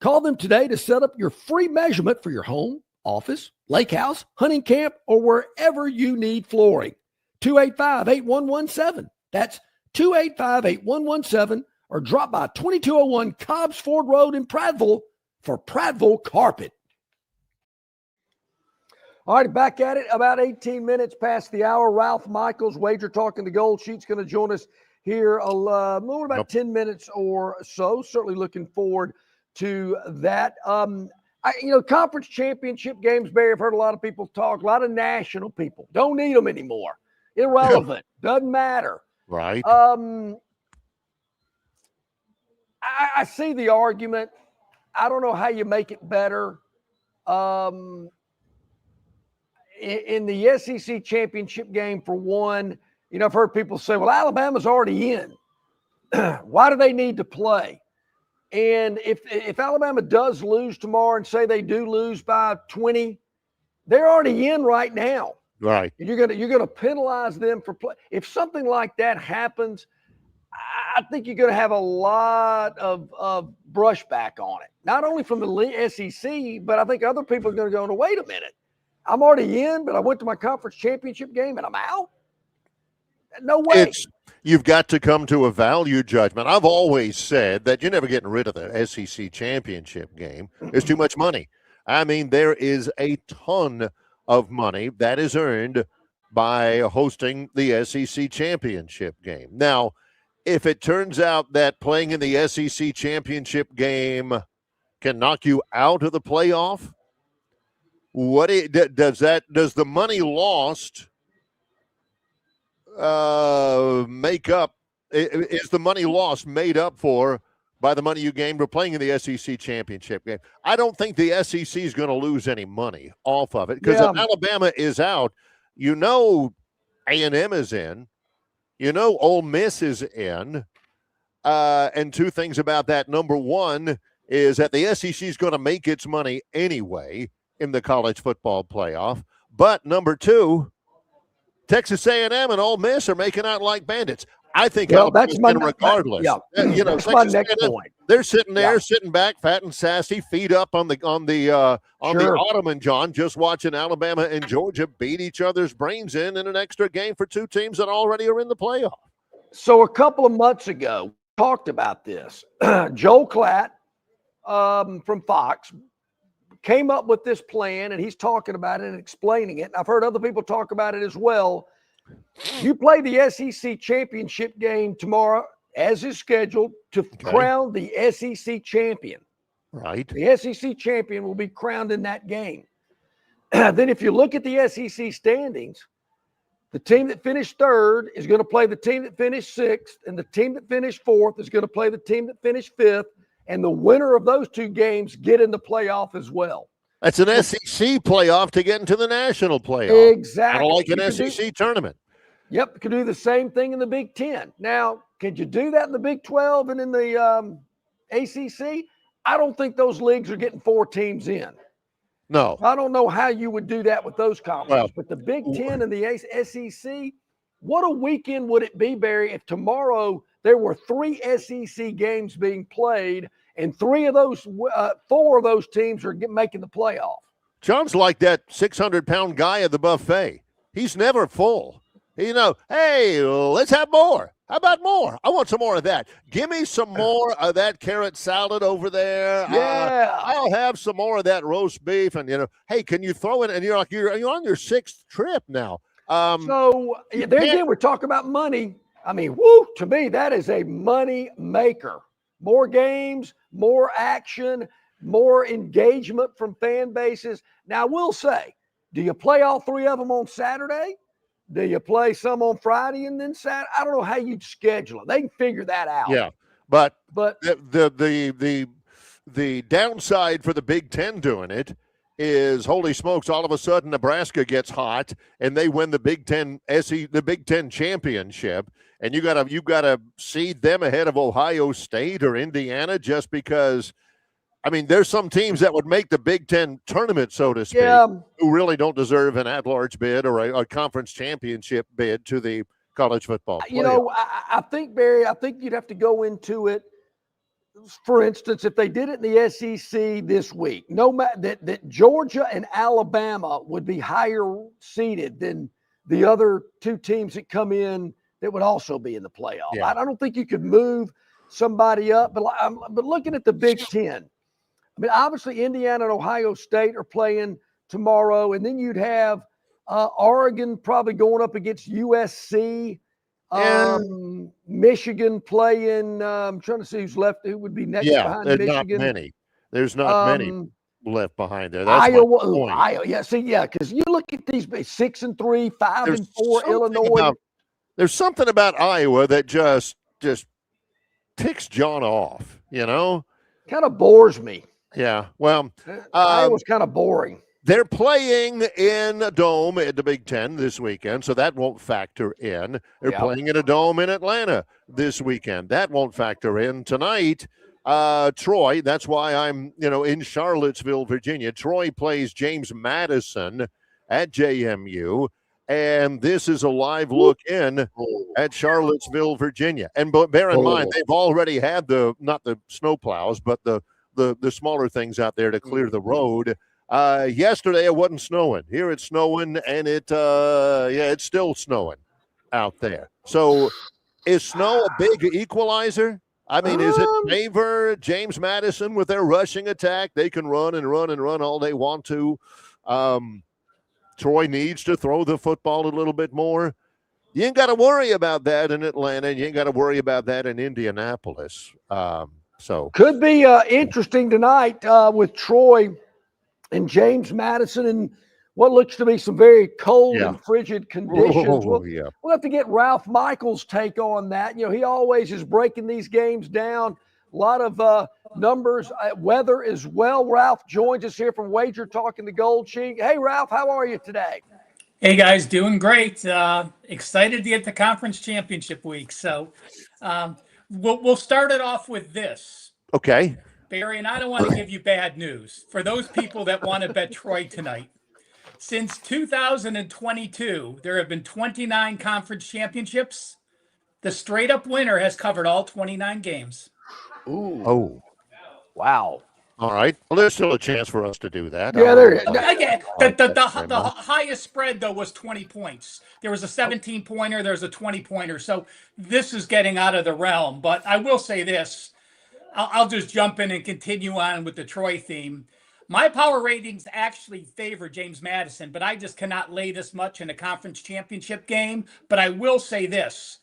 Call them today to set up your free measurement for your home, office, lake house, hunting camp, or wherever you need flooring. 285-8117. That's 285-8117, or drop by 2201 Cobbs Ford Road in Prattville for Prattville Carpet. All right, back at it, about 18 minutes past the hour. Ralph Michaels, Wager Talking the Gold Sheet's going to join us here about 10 minutes or so. Certainly looking forward to that. Conference championship games, Barry, I've heard a lot of people talk, a lot of national people. Don't need them anymore. Irrelevant. Doesn't matter. Right. I see the argument. I don't know how you make it better. In the SEC championship game, for one, I've heard people say, well, Alabama's already in. Why do they need to play? And if Alabama does lose tomorrow, and say they do lose by 20, they're already in right now. Right. And you're gonna penalize them for play. If something like that happens, I think you're going to have a lot of brushback on it, not only from the SEC, but I think other people are going to go, no, wait a minute. I'm already in, but I went to my conference championship game and I'm out? No way. You've got to come to a value judgment. I've always said that you're never getting rid of the SEC championship game. There's too much money. I mean, there is a ton of money that is earned by hosting the SEC championship game. Now, if it turns out that playing in the SEC championship game can knock you out of the playoff, does the money lost make up? Is the money lost made up for by the money you gained for playing in the SEC championship game? I don't think the SEC is going to lose any money off of it because if Alabama is out, A&M is in. Ole Miss is in. And two things about that. Number one is that the SEC is going to make its money anyway in the college football playoff. But number two, Texas A&M and Ole Miss are making out like bandits. I think Alabama's in regardless. That's my next point. They're sitting there, sitting back, fat and sassy, feet up on the ottoman, John, just watching Alabama and Georgia beat each other's brains in an extra game for two teams that already are in the playoff. So a couple of months ago, we talked about this. Joel Klatt from Fox came up with this plan, and he's talking about it and explaining it. And I've heard other people talk about it as well. You play the SEC championship game tomorrow, as is scheduled, to crown the SEC champion. Right. The SEC champion will be crowned in that game. Then if you look at the SEC standings, the team that finished third is going to play the team that finished sixth, and the team that finished fourth is going to play the team that finished fifth, and the winner of those two games get in the playoff as well. That's an SEC playoff to get into the national playoff. Exactly. Kind of like an SEC tournament. Yep, could do the same thing in the Big Ten. Now, could you do that in the Big 12 and in the ACC? I don't think those leagues are getting 4 teams in. No. I don't know how you would do that with those conferences. But the Big Ten and the SEC, what a weekend would it be, Barry, if tomorrow there were 3 SEC games being played and 4 of those teams are making the playoff. John's like that 600-pound guy at the buffet. He's never full. Hey, let's have more. How about more? I want some more of that. Give me some more of that carrot salad over there. Yeah. I'll have some more of that roast beef. And, hey, can you throw it? And you're on your 6th trip now. So there again, we're talking about money. I mean, to me, that is a money maker. More games, more action, more engagement from fan bases. Now, I will say, do you play all 3 of them on Saturday? Do you play some on Friday and then Saturday? I don't know how you'd schedule it. They can figure that out. Yeah, but the downside for the Big Ten doing it is, holy smokes, all of a sudden Nebraska gets hot and they win the Big Ten championship, and you gotta seed them ahead of Ohio State or Indiana just because. I mean, there's some teams that would make the Big Ten tournament, so to speak, who really don't deserve an at-large bid or a conference championship bid to the college football playoff. I think, Barry, you'd have to go into it. For instance, if they did it in the SEC this week, that Georgia and Alabama would be higher seeded than the other 2 teams that come in that would also be in the playoff. Yeah. I don't think you could move somebody up. But looking at the Big Ten, I mean, obviously, Indiana and Ohio State are playing tomorrow, and then you'd have Oregon probably going up against USC, Michigan playing. I'm trying to see who's left. Who would be next behind Michigan? Not many. There's not many left behind there. That's Iowa. Because you look at these 6-3, 5-4, Illinois. There's something about Iowa that just ticks John off. Kind of bores me. Yeah, well, Iowa's kind of boring. They're playing in a dome at the Big Ten this weekend, so that won't factor in. They're playing in a dome in Atlanta this weekend. That won't factor in. Tonight, Troy, that's why I'm, in Charlottesville, Virginia. Troy plays James Madison at JMU. And this is a live look in at Charlottesville, Virginia. And bear in mind, they've already had not the snow plows, but the smaller things out there to clear the road. Yesterday it wasn't snowing. Here it's snowing, and it's still snowing out there. So is snow a big equalizer? I mean, is it favor James Madison with their rushing attack? They can run and run and run all they want to. Troy needs to throw the football a little bit more. You ain't got to worry about that in Atlanta. You ain't got to worry about that in Indianapolis. So could be interesting tonight with Troy and James Madison and what looks to be some very cold and frigid conditions. We'll have to get Ralph Michaels' take on that. You know, he always is breaking these games down. A lot of numbers, weather as well. Ralph joins us here from Wager Talk in the Gold Sheet. Hey, Ralph, how are you today? Hey, guys, doing great. Excited to get to conference championship week. So we'll start it off with this. Okay. Barry, and I don't want to give you bad news. For those people that want to bet Troy tonight, since 2022, there have been 29 conference championships. The straight-up winner has covered all 29 games. Ooh. Oh. Wow. All right. Well, there's still a chance for us to do that. Yeah, there is. Again, the highest spread, though, was 20 points. There was a 17-pointer. There's a 20-pointer. So this is getting out of the realm. But I will say this. I'll just jump in and continue on with the Troy theme. My power ratings actually favor James Madison, but I just cannot lay this much in a conference championship game. But I will say this.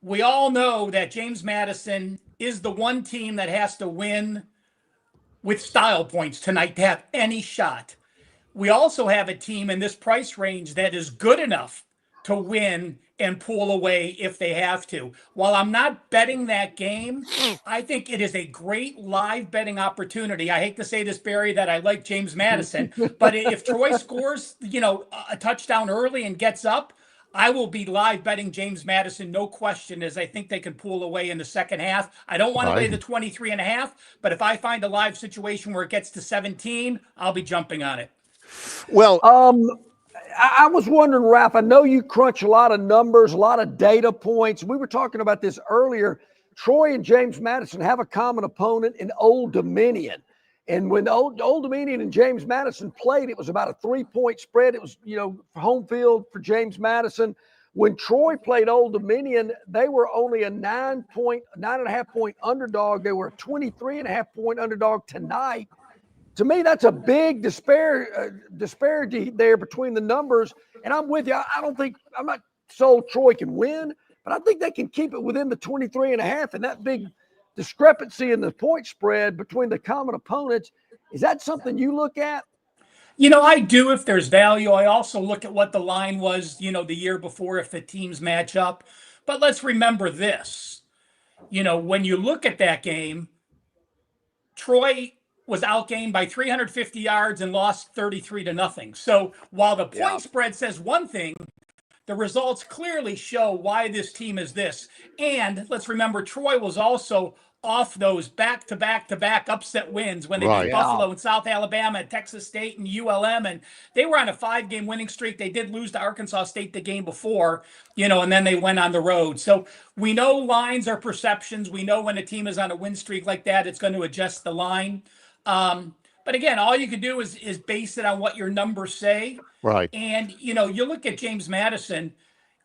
We all know that James Madison is the one team that has to win with style points tonight to have any shot. We also have a team in this price range that is good enough to win and pull away if they have to. While I'm not betting that game, I think it is a great live betting opportunity. I hate to say this, Barry, that I like James Madison, but if Troy scores, a touchdown early and gets up, I will be live betting James Madison, no question, as I think they can pull away in the second half. I don't want to lay the 23.5, but if I find a live situation where it gets to 17, I'll be jumping on it. Well, I was wondering, Ralph, I know you crunch a lot of numbers, a lot of data points. We were talking about this earlier. Troy and James Madison have a common opponent in Old Dominion. And when Old Dominion and James Madison played, it was about a 3-point spread. It was, home field for James Madison. When Troy played Old Dominion, they were only a 9.5 point underdog. They were a 23.5 point underdog tonight. To me, that's a big disparity there between the numbers. And I'm with you. I'm not sold Troy can win, but I think they can keep it within the 23.5, and that big discrepancy in the point spread between the common opponents. Is that something you look at? I do if there's value. I also look at what the line was, the year before if the teams match up. But let's remember this. When you look at that game, Troy was outgained by 350 yards and lost 33-0. So while the point spread says one thing, the results clearly show why this team is this. And let's remember, Troy was also off those back-to-back upset wins when they beat Buffalo and South Alabama and Texas State and ULM. And they were on a 5-game winning streak. They did lose to Arkansas State the game before, and then they went on the road. So we know lines are perceptions. We know when a team is on a win streak like that, it's going to adjust the line. But again, all you can do is base it on what your numbers say. Right. And, you look at James Madison.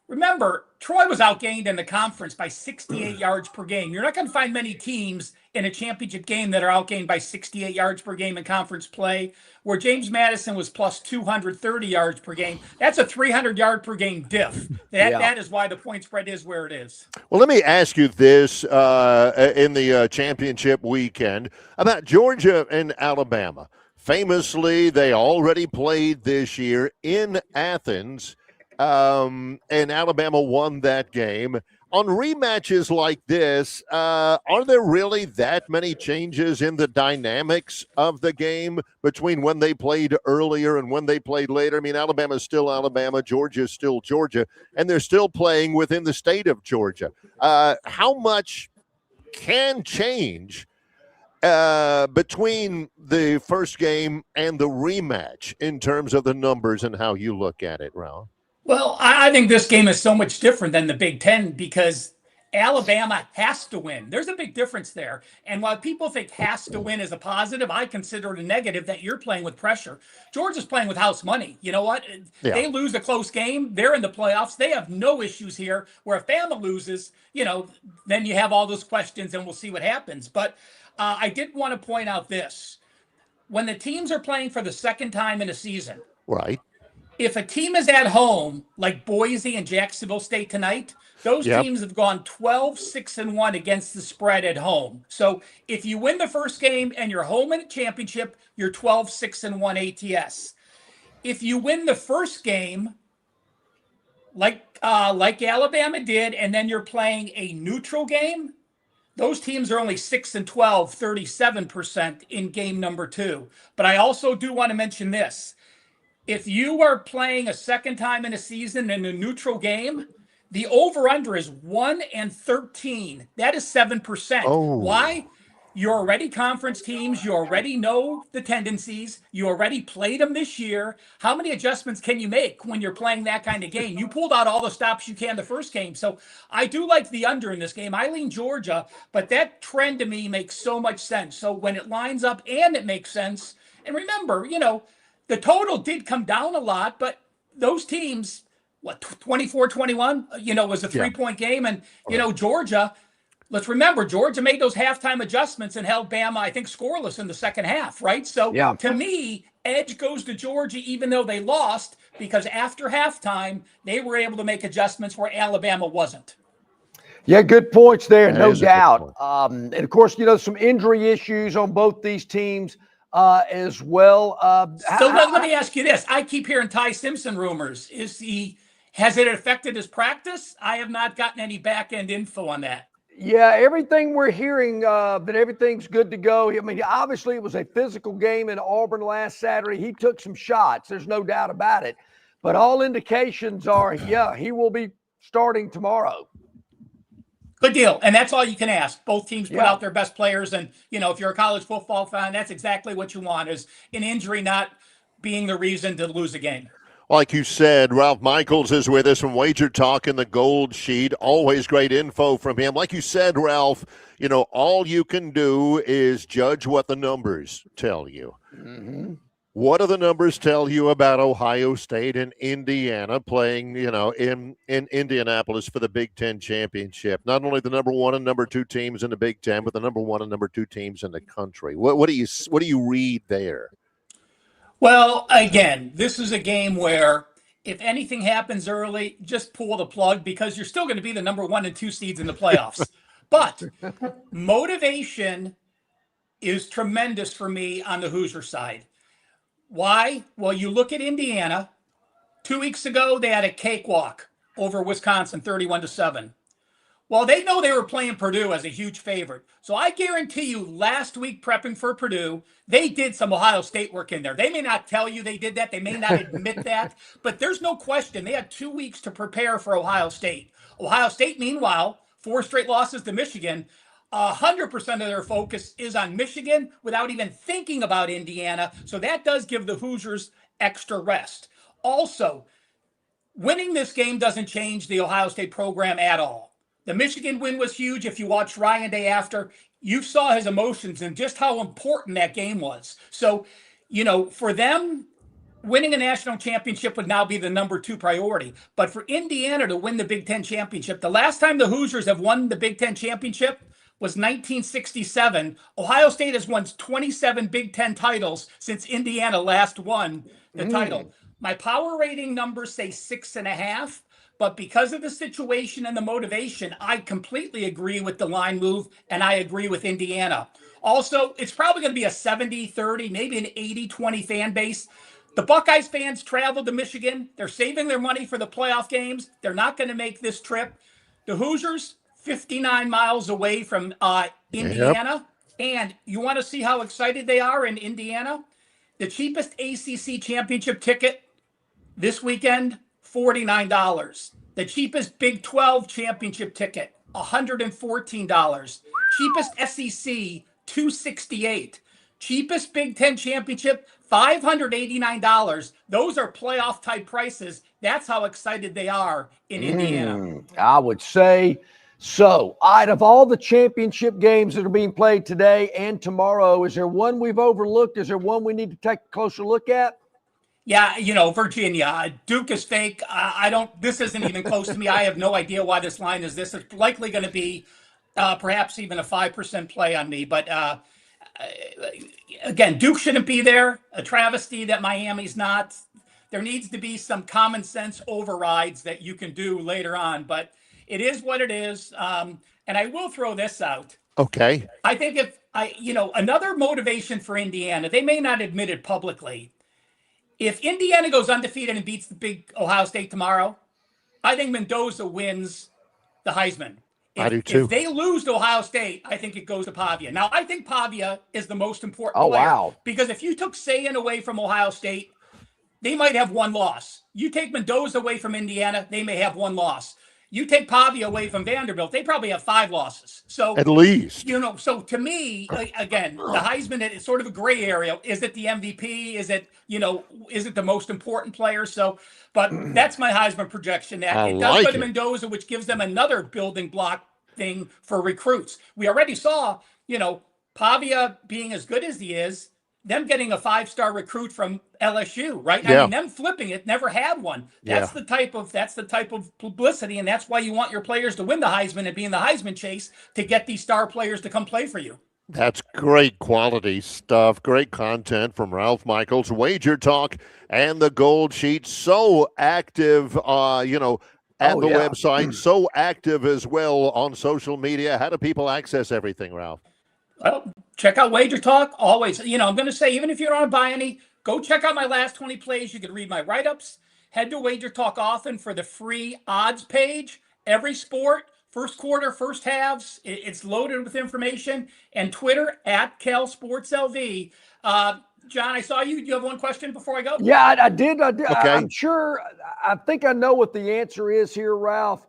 Remember, Troy was outgained in the conference by 68 yards per game. You're not going to find many teams in a championship game that are outgained by 68 yards per game in conference play, where James Madison was plus 230 yards per game. That's a 300-yard per game diff. That is why the point spread is where it is. Well, let me ask you this in the championship weekend about Georgia and Alabama. Famously, they already played this year in Athens. And Alabama won that game. On rematches like this, are there really that many changes in the dynamics of the game between when they played earlier and when they played later? I mean, Alabama's still Alabama, Georgia's still Georgia, and they're still playing within the state of Georgia. How much can change between the first game and the rematch in terms of the numbers and how you look at it, Ralph? Well, I think this game is so much different than the Big Ten because Alabama has to win. There's a big difference there. And while people think has to win is a positive, I consider it a negative that you're playing with pressure. Georgia's playing with house money. You know what? Yeah. They lose a close game. They're in the playoffs. They have no issues here. Where if Bama loses, then you have all those questions and we'll see what happens. But I did want to point out this. When the teams are playing for the second time in a season, right? If a team is at home, like Boise and Jacksonville State tonight, those teams have gone 12-6-1 against the spread at home. So if you win the first game and you're home in a championship, you're 12-6-1 ATS. If you win the first game, like Alabama did, and then you're playing a neutral game, those teams are only 6-12, 37% in game number 2. But I also do want to mention this. If you are playing a second time in a season in a neutral game, the over-under is 1-13. That is 7%. Oh. Why? You're already conference teams. You already know the tendencies. You already played them this year. How many adjustments can you make when you're playing that kind of game? You pulled out all the stops you can the first game. So I do like the under in this game. I lean Georgia, but that trend to me makes so much sense. So when it lines up and it makes sense, and remember, the total did come down a lot, but those teams, 24-21, was a 3-point game. And, Georgia, let's remember, Georgia made those halftime adjustments and held Bama, I think, scoreless in the second half, right? So to me, edge goes to Georgia, even though they lost, because after halftime, they were able to make adjustments where Alabama wasn't. Yeah, good points there, no doubt. And of course, some injury issues on both these teams as well. So let me ask you this. I keep hearing Ty Simpson rumors. Has it affected his practice? I have not gotten any back-end info on that. Yeah, everything we're hearing that everything's good to go. I mean, obviously it was a physical game in Auburn last Saturday. He took some shots. There's no doubt about it. But all indications are, he will be starting tomorrow. Good deal. And that's all you can ask. Both teams put out their best players. And, if you're a college football fan, that's exactly what you want, is an injury not being the reason to lose a game. Like you said, Ralph Michaels is with us from Wager Talk in the Gold Sheet. Always great info from him. Like you said, Ralph, all you can do is judge what the numbers tell you. Mm-hmm. What do the numbers tell you about Ohio State and Indiana playing, in Indianapolis for the Big Ten championship? Not only the number 1 and number 2 teams in the Big Ten, but the number 1 and number 2 teams in the country. What do you read there? Well, again, this is a game where if anything happens early, just pull the plug because you're still going to be the number 1 and 2 seeds in the playoffs. But motivation is tremendous for me on the Hoosier side. Why? Well, you look at Indiana. 2 weeks ago, they had a cakewalk over Wisconsin, 31-7. Well, they know they were playing Purdue as a huge favorite. So I guarantee you last week prepping for Purdue, they did some Ohio State work in there. They may not tell you they did that. They may not admit that. But there's no question. They had 2 weeks to prepare for Ohio State. Ohio State, meanwhile, 4 straight losses to Michigan. 100% of their focus is on Michigan without even thinking about Indiana. So that does give the Hoosiers extra rest. Also, winning this game doesn't change the Ohio State program at all. The Michigan win was huge. If you watched Ryan day after, you saw his emotions and just how important that game was. So, for them, winning a national championship would now be the number 2 priority. But for Indiana to win the Big Ten championship, the last time the Hoosiers have won the Big Ten championship was 1967. Ohio State has won 27 Big Ten titles since Indiana last won the title. My power rating numbers say 6.5. But because of the situation and the motivation, I completely agree with the line move, and I agree with Indiana. Also, it's probably going to be a 70-30, maybe an 80-20 fan base. The Buckeyes fans traveled to Michigan. They're saving their money for the playoff games. They're not going to make this trip. The Hoosiers, 59 miles away from Indiana. Yep. And you want to see how excited they are in Indiana? The cheapest ACC championship ticket this weekend, $49. The cheapest Big 12 championship ticket, $114. Cheapest SEC, $268. Cheapest Big 10 championship, $589. Those are playoff type prices. That's how excited they are in Indiana. I would say so. Out of all the championship games that are being played today and tomorrow, is there one we've overlooked? Is there one we need to take a closer look at? Yeah, Virginia, Duke is fake. This isn't even close to me. I have no idea why this line is this. It's likely going to be perhaps even a 5% play on me. But again, Duke shouldn't be there. A travesty that Miami's not. There needs to be some common sense overrides that you can do later on. But it is what it is. And I will throw this out. Okay. I think another motivation for Indiana, they may not admit it publicly. If Indiana goes undefeated and beats the big Ohio State tomorrow, I think Mendoza wins the Heisman. I do too. If they lose to Ohio State, I think it goes to Pavia. Now, I think Pavia is the most important player. Wow. Because if you took Sayan away from Ohio State, they might have one loss. You take Mendoza away from Indiana, they may have one loss. You take Pavia away from Vanderbilt, they probably have 5 losses. So at least, so to me, again, the Heisman is sort of a gray area. Is it the MVP? Is it the most important player? So, but that's my Heisman projection. That it does go to Mendoza, which gives them another building block thing for recruits. We already saw, Pavia being as good as he is, them getting a 5-star recruit from LSU, right? Yeah. I mean, them flipping it, never had one. That's the type of publicity, and that's why you want your players to win the Heisman and be in the Heisman chase to get these star players to come play for you. That's great quality stuff. Great content from Ralph Michaels, Wager Talk, and the Gold Sheet. So active, at the website. So active as well on social media. How do people access everything, Ralph? Well, check out Wager Talk. Always, I'm going to say, even if you don't want to buy any, go check out my last 20 plays. You can read my write-ups. Head to Wager Talk often for the free odds page. Every sport, first quarter, first halves, it's loaded with information. And Twitter @CalSportsLV. John, I saw you. Do you have one question before I go? Yeah, I did. Okay. I'm sure. I think I know what the answer is here, Ralph.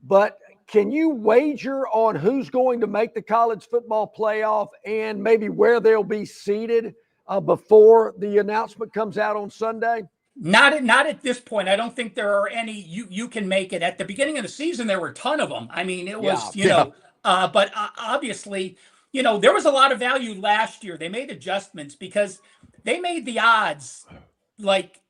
But can you wager on who's going to make the college football playoff and maybe where they'll be seated before the announcement comes out on Sunday? Not at this point. I don't think there are any. You can make it. At the beginning of the season, there were a ton of them. I mean, it was but obviously, there was a lot of value last year. They made adjustments because they made the odds like,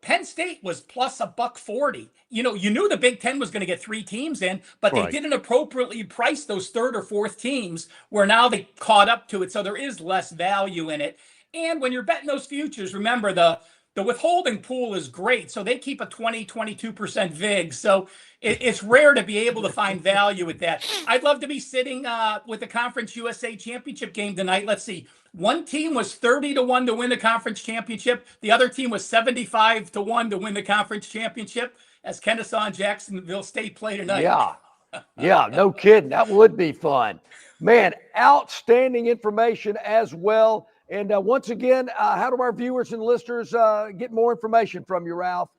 Penn State was plus $140. You knew the Big Ten was going to get 3 teams in, but they didn't appropriately price those 3rd or 4th teams where now they caught up to it. So there is less value in it. And when you're betting those futures, remember the withholding pool is great. So they keep a 22% VIG. So it's rare to be able to find value with that. I'd love to be sitting with the Conference USA Championship game tonight. Let's see. One team was 30-1 to win the conference championship. The other team was 75-1 to win the conference championship, as Kennesaw and Jacksonville State play tonight. Yeah, no kidding. That would be fun. Man, outstanding information as well. And once again, how do our viewers and listeners get more information from you, Ralph?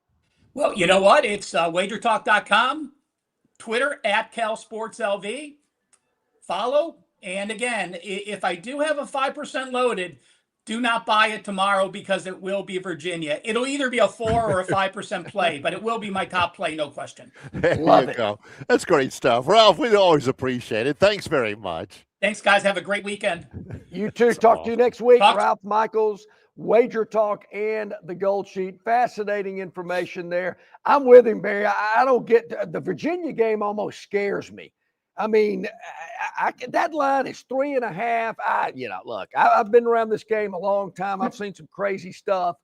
Well, you know what? It's wagertalk.com, Twitter @CalSportsLV. Follow. And again, if I do have a 5% loaded, do not buy it tomorrow because it will be Virginia. It'll either be a 4 or a 5% play, but it will be my top play, no question. Love it. Go. That's great stuff. Ralph, we always appreciate it. Thanks very much. Thanks, guys. Have a great weekend. You too. Talk to you next week. Ralph Michaels, Wager Talk, and the Gold Sheet. Fascinating information there. I'm with him, Barry. I don't get the Virginia game almost scares me. I mean, that line is 3.5. Look, I've been around this game a long time. I've seen some crazy stuff.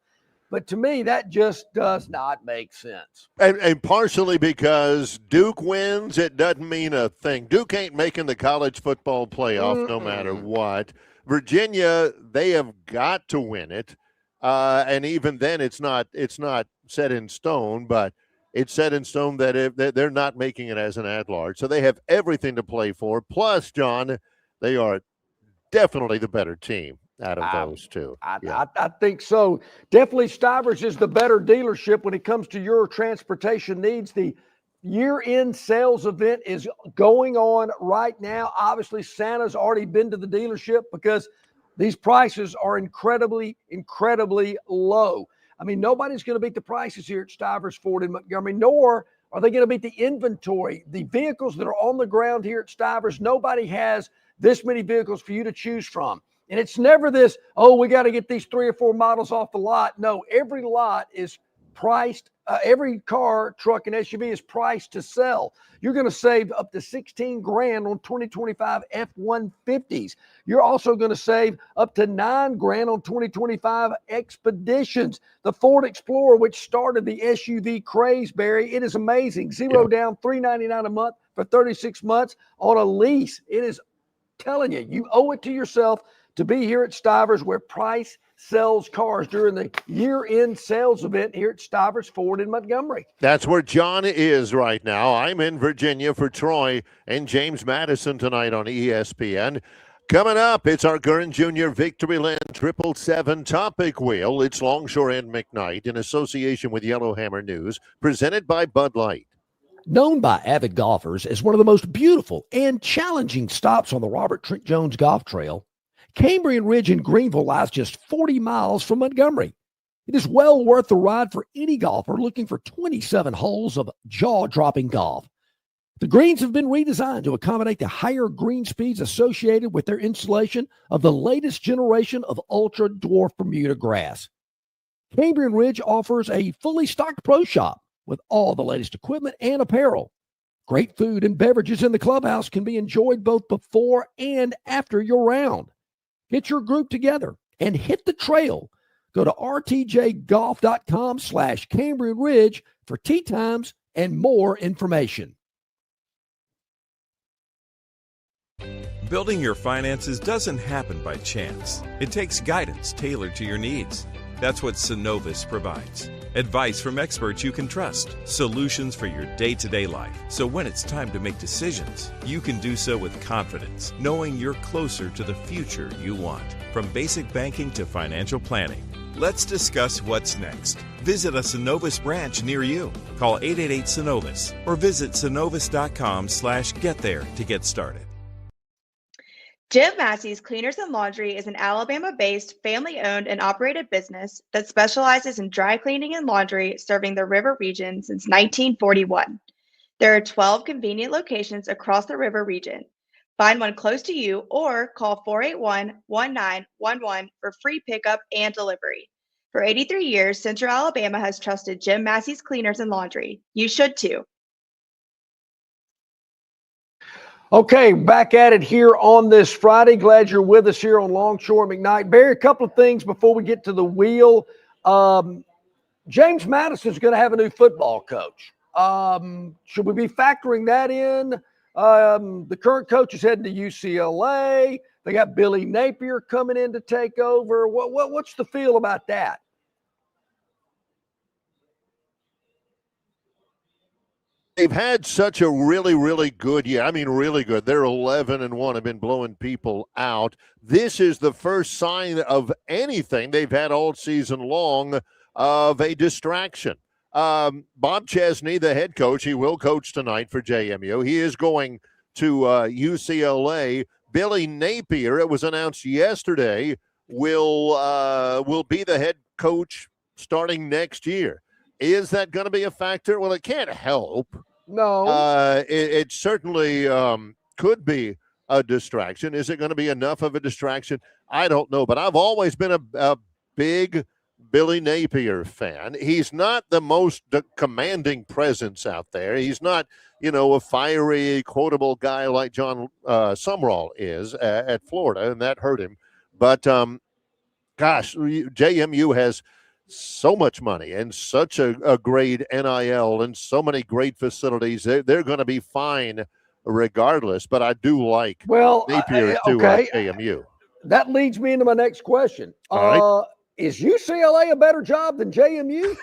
But to me, that just does not make sense. And partially because Duke wins, it doesn't mean a thing. Duke ain't making the college football playoff no matter what. Virginia, they have got to win it. And even then, it's not set in stone, but it's set in stone that if they're not making it as an at-large. So they have everything to play for. Plus, John, they are definitely the better team out of those two. I think so. Definitely Stivers is the better dealership when it comes to your transportation needs. The year-end sales event is going on right now. Obviously, Santa's already been to the dealership because these prices are incredibly, incredibly low. I mean, nobody's going to beat the prices here at Stivers Ford in Montgomery, nor are they going to beat the inventory. The vehicles that are on the ground here at Stivers, nobody has this many vehicles for you to choose from. And it's never this, oh, we got to get these 3 or 4 models off the lot. No, every lot is priced. Every car, truck, and SUV is priced to sell. You're going to save up to $16,000 on 2025 F-150s. You're also going to save up to $9,000 on 2025 Expeditions. The Ford Explorer, which started the SUV craze, Barry, it is amazing. Zero down, $399 a month for 36 months on a lease. It is telling you, you owe it to yourself to be here at Stivers, where price sells cars during the year-end sales event here at Stivers Ford in Montgomery. That's where John is right now. I'm in Virginia for Troy and James Madison tonight on ESPN. Coming up, it's our Gurn Jr. Victoryland 777 Topic Wheel. It's Longshore and McKnight in association with Yellowhammer News, presented by Bud Light. Known by avid golfers as one of the most beautiful and challenging stops on the Robert Trent Jones Golf Trail, Cambrian Ridge in Greenville lies just 40 miles from Montgomery. It is well worth the ride for any golfer looking for 27 holes of jaw-dropping golf. The greens have been redesigned to accommodate the higher green speeds associated with their installation of the latest generation of ultra-dwarf Bermuda grass. Cambrian Ridge offers a fully stocked pro shop with all the latest equipment and apparel. Great food and beverages in the clubhouse can be enjoyed both before and after your round. Get your group together and hit the trail. Go to rtjgolf.com/Cambrian Ridge for tee times and more information. Building your finances doesn't happen by chance. It takes guidance tailored to your needs. That's what Synovus provides. Advice from experts you can trust. Solutions for your day-to-day life. So when it's time to make decisions, you can do so with confidence, knowing you're closer to the future you want. From basic banking to financial planning. Let's discuss what's next. Visit a Synovus branch near you. Call 888-SYNOVUS or visit synovus.com/get there to get started. Jim Massey's Cleaners and Laundry is an Alabama-based, family-owned and operated business that specializes in dry cleaning and laundry, serving the River region since 1941. There are 12 convenient locations across the River region. Find one close to you or call 481-1911 for free pickup and delivery. For 83 years, Central Alabama has trusted Jim Massey's Cleaners and Laundry. You should too. Okay, back at it here on this Friday. Glad you're with us here on Longshore McKnight. Barry, a couple of things before we get to the wheel. James Madison's going to have a new football coach. Should we be factoring that in? The current coach is heading to UCLA. They got Billy Napier coming in to take over. What's the feel about that? They've had such a really, really good year. I mean, really good. They're 11-1, have been blowing people out. This is the first sign of anything they've had all season long of a distraction. Bob Chesney, the head coach, he will coach tonight for JMU. He is going to UCLA. Billy Napier, it was announced yesterday, will be the head coach starting next year. Is that going to be a factor? Well, it can't help. No. It certainly could be a distraction. Is it going to be enough of a distraction? I don't know. But I've always been a big Billy Napier fan. He's not the most commanding presence out there. He's not, a fiery, quotable guy like John Sumrall is at Florida, and that hurt him. But, JMU has so much money and such a great NIL and so many great facilities. They're going to be fine regardless, but I do like Napier to JMU. That leads me into my next question. All right. Is UCLA a better job than JMU?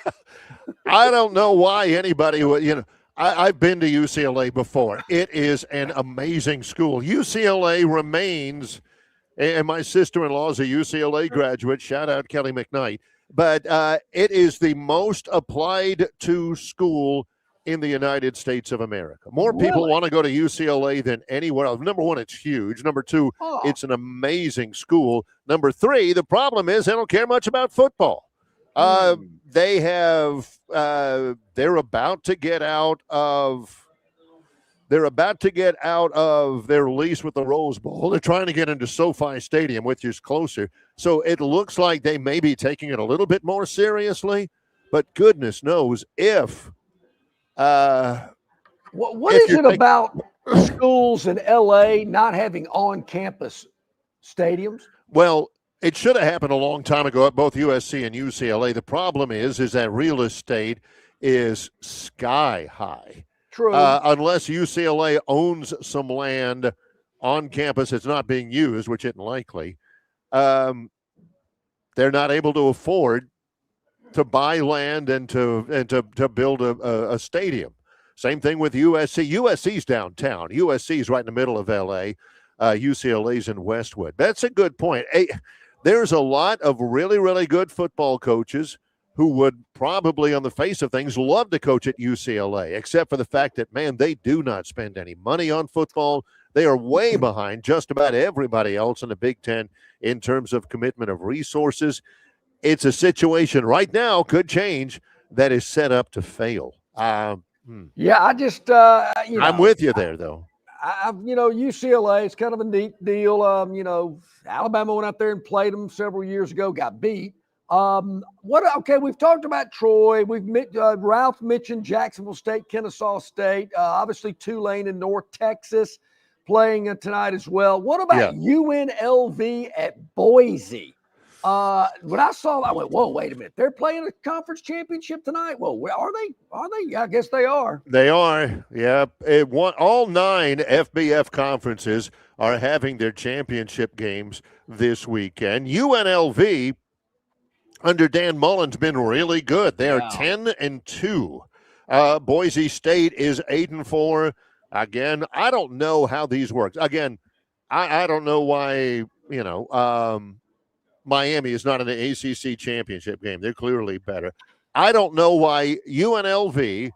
I don't know why anybody would, I've been to UCLA before. It is an amazing school. UCLA remains, and my sister-in-law is a UCLA graduate. Shout out Kelly McKnight. But it is the most applied to school in the United States of America. More people want to go to UCLA than anywhere else. Number one, it's huge. Number two, it's an amazing school. Number three, the problem is they don't care much about football. They have. They're about to get out of. They're about to get out of their lease with the Rose Bowl. They're trying to get into SoFi Stadium, which is closer. So it looks like they may be taking it a little bit more seriously. But goodness knows if. What is it about schools in LA not having on-campus stadiums? Well, it should have happened a long time ago at both USC and UCLA. The problem is that real estate is sky high. True. Unless UCLA owns some land on campus that's not being used, which isn't likely, they're not able to afford to buy land and to build a stadium. Same thing with USC. USC's downtown. USC's right in the middle of LA. UCLA's in Westwood. That's a good point. There's a lot of really, really good football coaches who would probably, on the face of things, love to coach at UCLA, except for the fact that, man, they do not spend any money on football. They are way behind just about everybody else in the Big Ten in terms of commitment of resources. It's a situation right now, could change, that is set up to fail. Yeah, I just, I'm with you there, though. UCLA, it's kind of a neat deal. Alabama went out there and played them several years ago, got beat. Okay, we've talked about Troy. Ralph mentioned Jacksonville State, Kennesaw State, obviously Tulane in North Texas playing tonight as well. What about UNLV at Boise? When I saw that, I went, whoa, wait a minute. They're playing a conference championship tonight? Well, are they? Are they? I guess they are. They are, yeah. All 9 FBF conferences are having their championship games this weekend. UNLV, under Dan Mullen's, been really good. They are 10-2. Boise State is 8-4. Again, I don't know how these work. Again, I don't know why, Miami is not in the ACC championship game. They're clearly better. I don't know why UNLV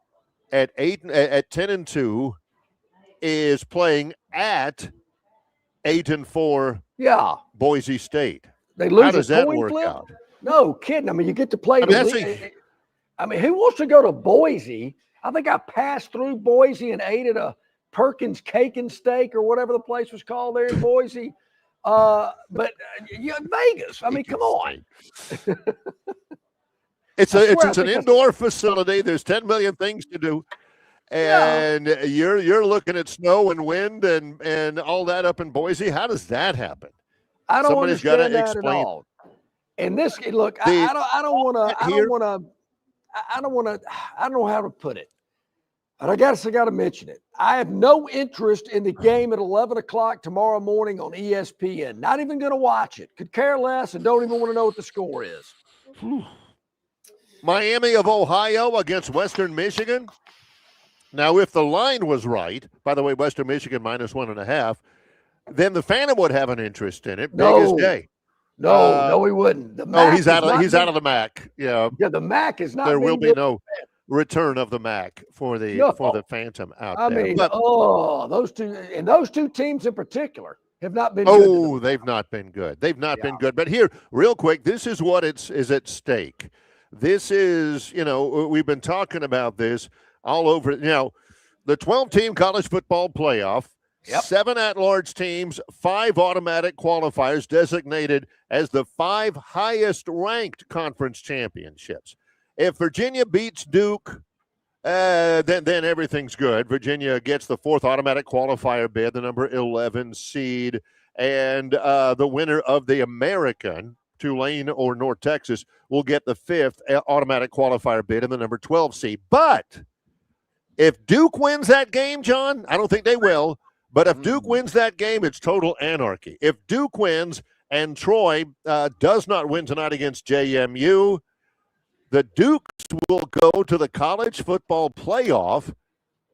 at 10-2 is playing at 8-4. Yeah, Boise State. They lose. How does that coin work flip? out? No kidding. I mean, you get to play. Who wants to go to Boise? I think I passed through Boise and ate at a Perkins Cake and Steak or whatever the place was called there in Boise. But Vegas. I mean, come on. It's an indoor facility. There's 10 million things to do, and you're looking at snow and wind and all that up in Boise. How does that happen? I don't understand that at all. And this, look, I don't know how to put it. But I got to mention it. I have no interest in the game at 11 o'clock tomorrow morning on ESPN. Not even going to watch it. Could care less and don't even want to know what the score is. Miami of Ohio against Western Michigan. Now, if the line was right, by the way, Western Michigan -1.5, then the Phantom would have an interest in it. Biggest day. No, he wouldn't. He's out of the MAC. Yeah, the MAC is not. There will be no return of the MAC for the Phantom out there. Those two teams in particular have not been. They've not been good. They've not been good. But here, real quick, this is what is at stake. This is, we've been talking about this all over. The 12-team college football playoff. 7 at-large teams, 5 automatic qualifiers designated as the 5 highest-ranked conference championships. If Virginia beats Duke, then everything's good. Virginia gets the 4th automatic qualifier bid, the number 11 seed, and the winner of the American, Tulane or North Texas, will get the 5th automatic qualifier bid and the number 12 seed. But if Duke wins that game, John, I don't think they will. But if Duke wins that game, it's total anarchy. If Duke wins and Troy does not win tonight against JMU, the Dukes will go to the college football playoff,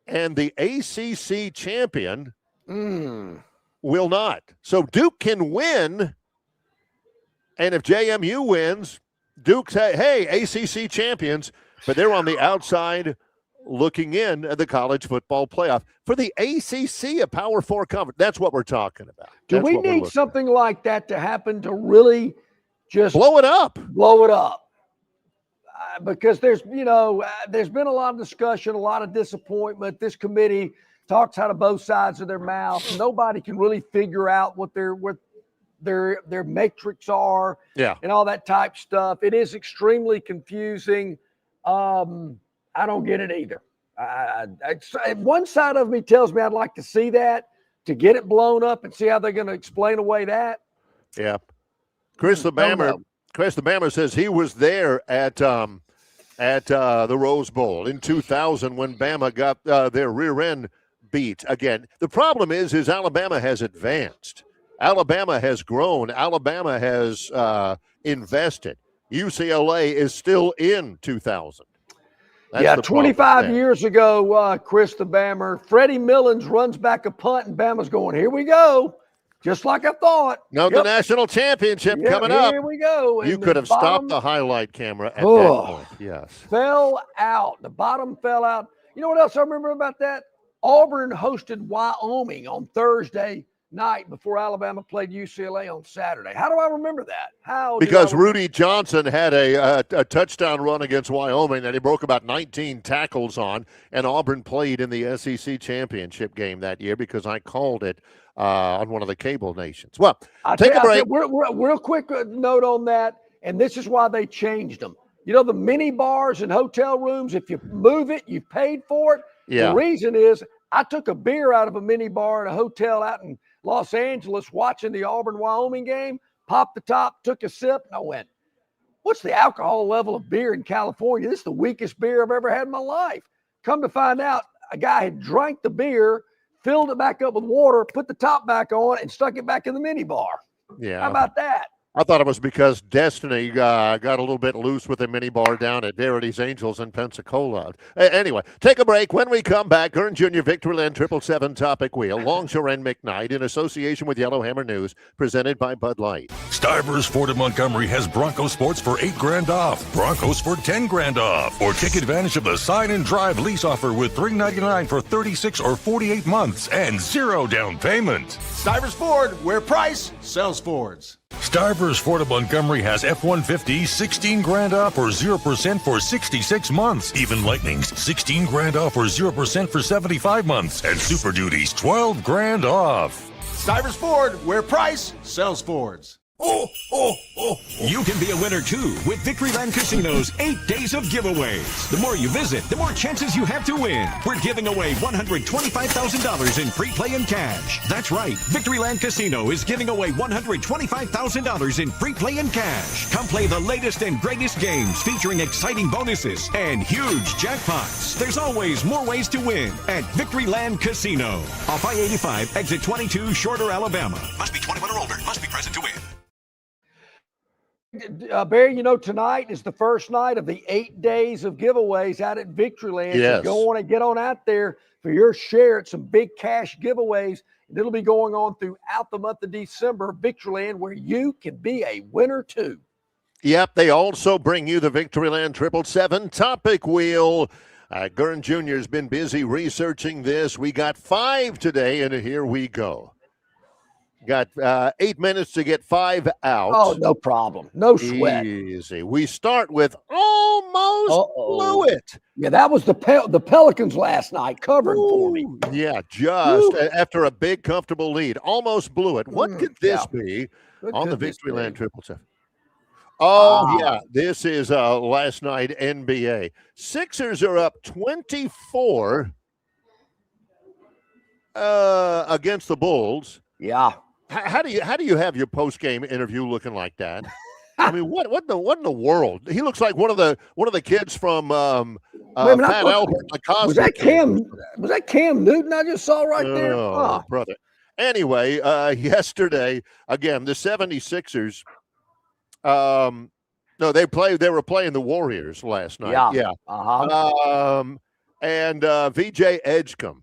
and the ACC champion will not. So Duke can win, and if JMU wins, Duke say, hey, ACC champions, but they're on the outside looking in at the college football playoff. For the ACC, a Power 4 conference, that's what we're talking about. Do we need something like that to happen to really just blow it up? Blow it up. because there's been a lot of discussion, a lot of disappointment. This committee talks out of both sides of their mouth. Nobody can really figure out what their metrics are, and all that type stuff. It is extremely confusing. I don't get it either. One side of me tells me I'd like to see that, to get it blown up and see how they're going to explain away that. Yeah. Chris the Bammer says he was there at the Rose Bowl in 2000 when Bama got their rear end beat again. The problem is Alabama has advanced. Alabama has grown. Alabama has invested. UCLA is still in 2000. That's 25 years ago, Chris the Bammer, Freddie Millins runs back a punt, and Bama's going, here we go. Just like I thought. The national championship coming up. Here we go. You could have stopped the highlight camera at that point. Yes. Fell out. The bottom fell out. You know what else I remember about that? Auburn hosted Wyoming on Thursday night before Alabama played UCLA on Saturday. How do I remember that? Because Rudy Johnson had a touchdown run against Wyoming that he broke about 19 tackles on, and Auburn played in the SEC championship game that year because I called it on one of the cable nations. Well, take a break. Real quick note on that, and this is why they changed them. You know, the mini bars and hotel rooms, if you move it, you paid for it. Yeah. The reason is I took a beer out of a mini bar in a hotel out in Los Angeles watching the Auburn-Wyoming game, popped the top, took a sip, and I went, what's the alcohol level of beer in California? This is the weakest beer I've ever had in my life. Come to find out, a guy had drank the beer, filled it back up with water, put the top back on, and stuck it back in the mini bar. Yeah. How about that? I thought it was because Destiny got a little bit loose with the mini bar down at Verity's Angels in Pensacola. Anyway, take a break. When we come back, Gurn Jr. Victoryland 777 Topic Wheel, Longshore and McKnight in association with Yellowhammer News, presented by Bud Light. Stivers Ford of Montgomery has Bronco Sports for $8,000 off, Broncos for $10,000 off, or take advantage of the sign and drive lease offer with $399 for 36 or 48 months and 0 down payment. Stivers Ford, where price sells Fords. Stivers Ford of Montgomery has F-150 $16,000 off or 0% for 66 months. Even Lightning's $16,000 off or 0% for 75 months. And Super Duty's $12,000 off. Stivers Ford, where price sells Fords. You can be a winner too with Victoryland Casino's 8 days of giveaways. The more you visit, the more chances you have to win. We're giving away $125,000 in free play and cash. That's right, Victoryland Casino is giving away $125,000 in free play and cash. Come play the latest and greatest games featuring exciting bonuses and huge jackpots. There's always more ways to win at Victoryland Casino. Off I-85, exit 22, Shorter, Alabama. Must be 21 or older. Must be present to win. Barry, tonight is the first night of the 8 days of giveaways out at Victoryland. Yes. So go on and get on out there for your share at some big cash giveaways. And it'll be going on throughout the month of December, Victoryland, where you can be a winner too. Yep, they also bring you the Victoryland 777 Topic Wheel. Gurn Jr. has been busy researching this. We got 5 today, and here we go. Got 8 minutes to get 5 out. Oh, no problem. No sweat. Easy. We start with almost blew it. Yeah, that was the Pelicans last night covering for me. Yeah, just after a big, comfortable lead. Almost blew it. What could this be on the Victoryland 777? Oh, yeah. This is last night NBA. Sixers are up 24 against the Bulls. Yeah. How do you have your post-game interview looking like that? I mean, what in the world? He looks like one of the kids from Fat Albert. Was that Cam Newton I just saw right there? Oh, brother. Anyway, yesterday, again, the 76ers, no, they were playing the Warriors last night. Yeah. Uh-huh. And VJ Edgecombe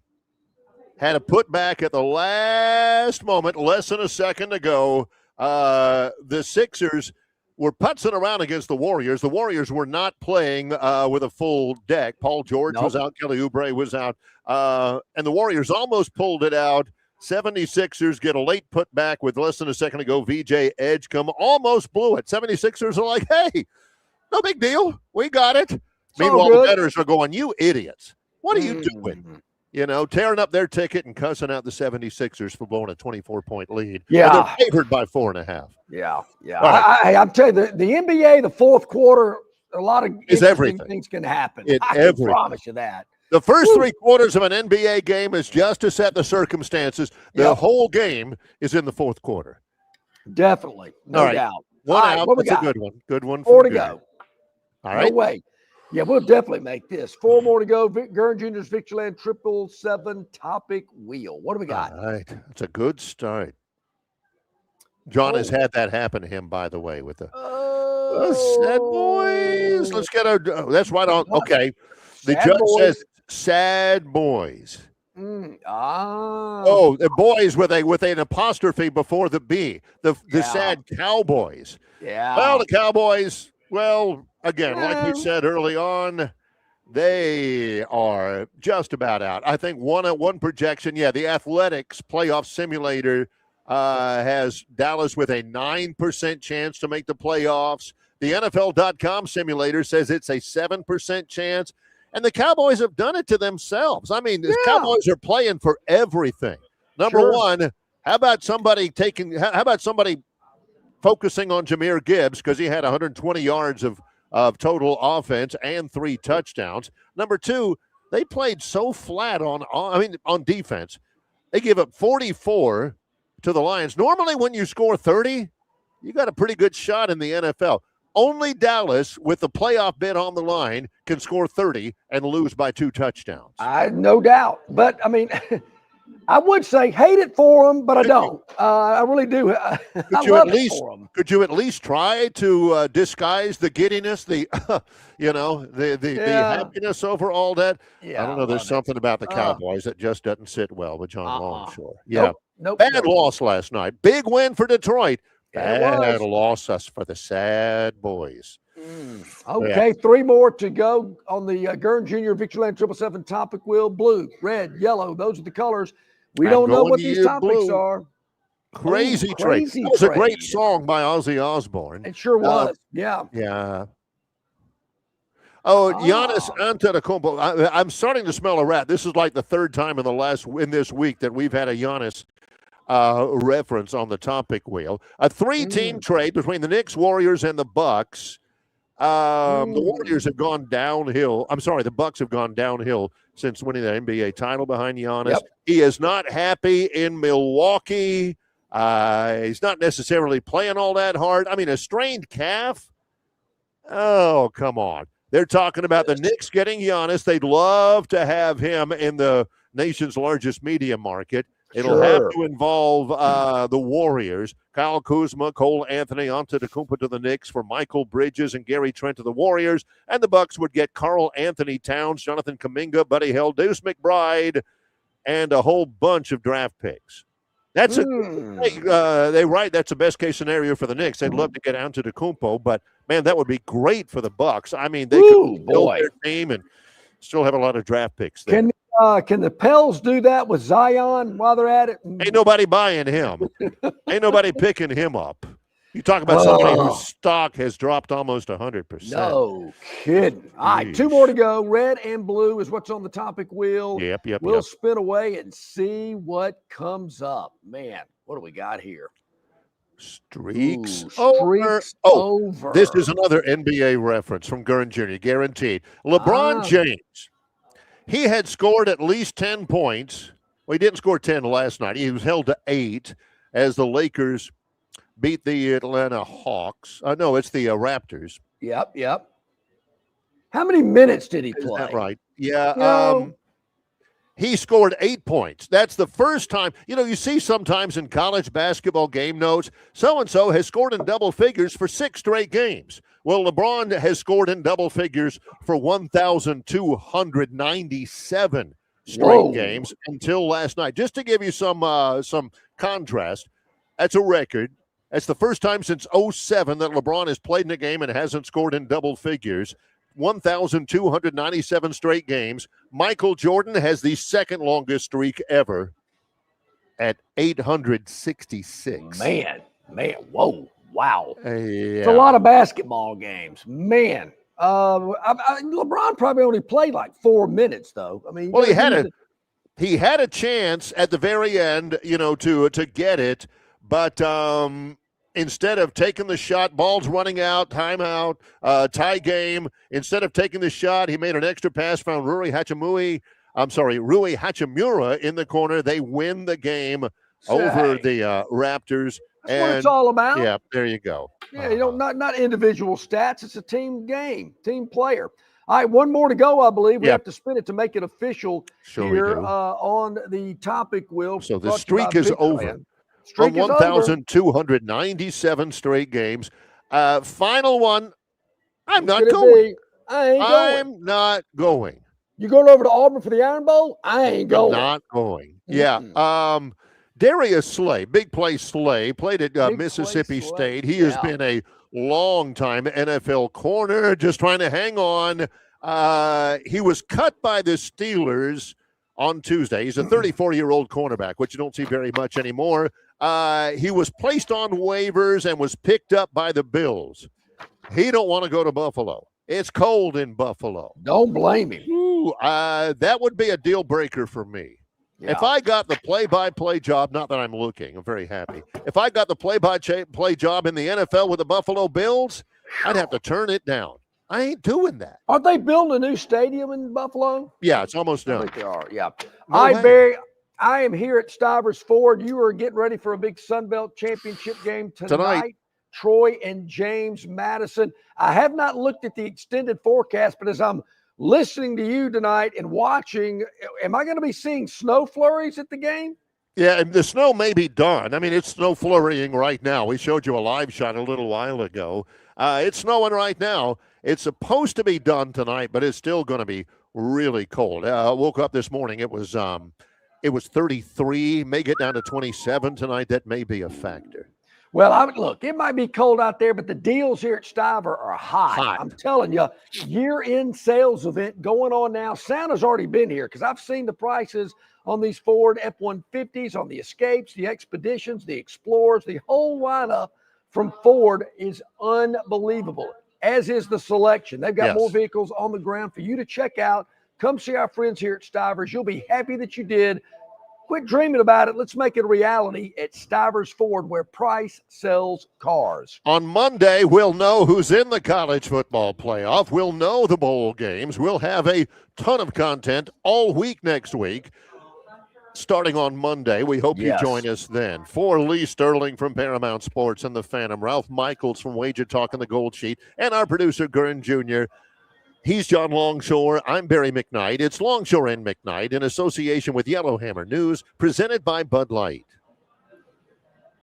had a putback at the last moment, less than a second to go. The Sixers were putzing around against the Warriors. The Warriors were not playing with a full deck. Paul George was out. Kelly Oubre was out. And the Warriors almost pulled it out. 76ers get a late putback with less than a second to go. VJ Edgecombe almost blew it. 76ers are like, hey, No big deal. We got it. It's Meanwhile, all the good. bettors are going, you idiots. What are you doing? You know, tearing up their ticket and cussing out the 76ers for blowing a 24-point lead. Yeah. And they're favored by 4.5. Yeah. Yeah. Right. I'm telling you, the NBA, the fourth quarter, a lot of Is interesting everything. things can happen. It's I can everything. promise you that. The first 3 quarters of an NBA game is just to set the circumstances. The whole game is in the fourth quarter. Definitely. No doubt. One All right, out. what we That's a got? good one. Good one. 4 from to Gurn. go. All right. No way. Yeah, we'll definitely make this. 4 more to go. Gurn Jr.'s Victoryland 777 topic wheel. What do we got? All right. It's a good start. John has had that happen to him, by the way, with the sad boys. Let's get that's right on. Okay. The Sad judge boys. says sad boys. Ah. Oh, the boys with an apostrophe before the B. The sad cowboys. Yeah. Well, the Cowboys, again, like we said early on, they are just about out. I think one projection, the Athletics playoff simulator has Dallas with a 9% chance to make the playoffs. The NFL.com simulator says it's a 7% chance. And the Cowboys have done it to themselves. I mean, the Cowboys are playing for everything. Number one, how about somebody focusing on Jahmyr Gibbs because he had 120 yards of total offense and 3 touchdowns. Number two, they played so flat on defense. They give up 44 to the Lions. Normally when you score 30, you got a pretty good shot in the NFL. Only Dallas, with the playoff bid on the line, can score 30 and lose by 2 touchdowns. No doubt. But, I mean, I would say hate it for them, but I don't. I really do. I love it for them. Could you at least try to disguise the giddiness, the happiness over all that? Yeah, I don't know. There's something about the Cowboys that just doesn't sit well with John Longshore. Nope. Bad loss last night. Big win for Detroit. Bad was. loss us for the sad boys. Okay, 3 more to go on the Gurn Jr. Victoryland 777 topic wheel. Blue, red, yellow. Those are the colors. We don't know what these topics are. Crazy Trade. That was a great song by Ozzy Osbourne. It sure was. Yeah. Oh, Giannis Antetokounmpo. I'm starting to smell a rat. This is like the 3rd time in this week that we've had a Giannis reference on the topic wheel. A 3-team trade between the Knicks, Warriors, and the Bucks. The Warriors have gone downhill. I'm sorry, the Bucks have gone downhill since winning the NBA title behind Giannis. Yep. He is not happy in Milwaukee. He's not necessarily playing all that hard. I mean, a strained calf? Oh, come on. They're talking about the Knicks getting Giannis. They'd love to have him in the nation's largest media market. It'll have to involve the Warriors. Kyle Kuzma, Cole Anthony, Antetokounmpo to the Knicks for Michael Bridges and Gary Trent to the Warriors. And the Bucks would get Karl Anthony Towns, Jonathan Kuminga, Buddy Hield, Deuce McBride, and a whole bunch of draft picks. That's they write that's the best case scenario for the Knicks. They'd love to get Antetokounmpo, but man, that would be great for the Bucks. I mean, they could build their team and still have a lot of draft picks there. Can the Pels do that with Zion while they're at it? Ain't nobody buying him. Ain't nobody picking him up. You talk about somebody whose stock has dropped almost 100%. No kidding. All right, 2 more to go. Red and blue is what's on the topic wheel. Yep. We'll spin away and see what comes up. Man, what do we got here? Streaks over. This is another NBA reference from Gurn Jr., guaranteed. LeBron James. He had scored at least 10 points. Well, he didn't score 10 last night. He was held to 8 as the Lakers beat the Atlanta Hawks. No, it's the Raptors. Yep. How many minutes did he play? Is that right? Yeah. He scored 8 points. That's the first time. You see sometimes in college basketball game notes, so-and-so has scored in double figures for 6 straight games. Well, LeBron has scored in double figures for 1,297 straight games until last night. Just to give you some contrast, that's a record. That's the first time since 2007 that LeBron has played in a game and hasn't scored in double figures. 1,297 straight games. Michael Jordan has the second longest streak ever at 866. Man, whoa. Wow. Yeah. It's a lot of basketball games. Man. LeBron probably only played like 4 minutes, though. I mean, well, he had a chance at the very end, to get it, but instead of taking the shot, ball's running out, timeout, tie game. Instead of taking the shot, he made an extra pass, found Rui Hachimura in the corner. They win the game over the Raptors. That's what it's all about. Yeah, there you go. Yeah, not individual stats. It's a team game, team player. All right, one more to go, I believe. We have to spin it to make it official here on the topic, Will. So the streak is over. Streak from 1,297 straight games. Final one. I'm not going. I'm not going. You going over to Auburn for the Iron Bowl? I ain't going. Not going. Yeah. Darius Slay, big play Slay, played at Mississippi State. He has been a long-time NFL corner, just trying to hang on. He was cut by the Steelers on Tuesday. He's a 34-year-old cornerback, which you don't see very much anymore. He was placed on waivers and was picked up by the Bills. He don't want to go to Buffalo. It's cold in Buffalo. Don't blame him. Ooh, that would be a deal breaker for me. Yeah. If I got the play-by-play job, not that I'm looking, I'm very happy. If I got the play-by-play job in the NFL with the Buffalo Bills, I'd have to turn it down. I ain't doing that. Aren't they building a new stadium in Buffalo? Yeah, it's almost done. I think they are, yeah. All right, Barry, I am here at Stivers Ford. You are getting ready for a big Sun Belt Championship game tonight. Troy and James Madison. I have not looked at the extended forecast, but as I'm listening to you tonight and watching, am I going to be seeing snow flurries at the game? Yeah, and the snow may be done. I mean, it's snow flurrying right now. We showed you a live shot a little while ago. It's snowing right now. It's supposed to be done tonight, but it's still going to be really cold. I woke up this morning. It was 33. May get down to 27 tonight. That may be a factor. Well, look, it might be cold out there, but the deals here at Stiver are hot. I'm telling you, year-end sales event going on now. Santa's already been here because I've seen the prices on these Ford F-150s, on the Escapes, the Expeditions, the Explorers. The whole lineup from Ford is unbelievable, as is the selection. They've got more vehicles on the ground for you to check out. Come see our friends here at Stivers. You'll be happy that you did. Quit dreaming about it. Let's make it a reality at Stivers Ford, where price sells cars. On Monday, we'll know who's in the college football playoff. We'll know the bowl games. We'll have a ton of content all week next week. Starting on Monday, we hope you join us then. For Lee Sterling from Paramount Sports and the Phantom, Ralph Michaels from Wager Talk and the Gold Sheet, and our producer, Gurn Jr., he's John Longshore. I'm Barry McKnight. It's Longshore and McKnight in association with Yellowhammer News, presented by Bud Light.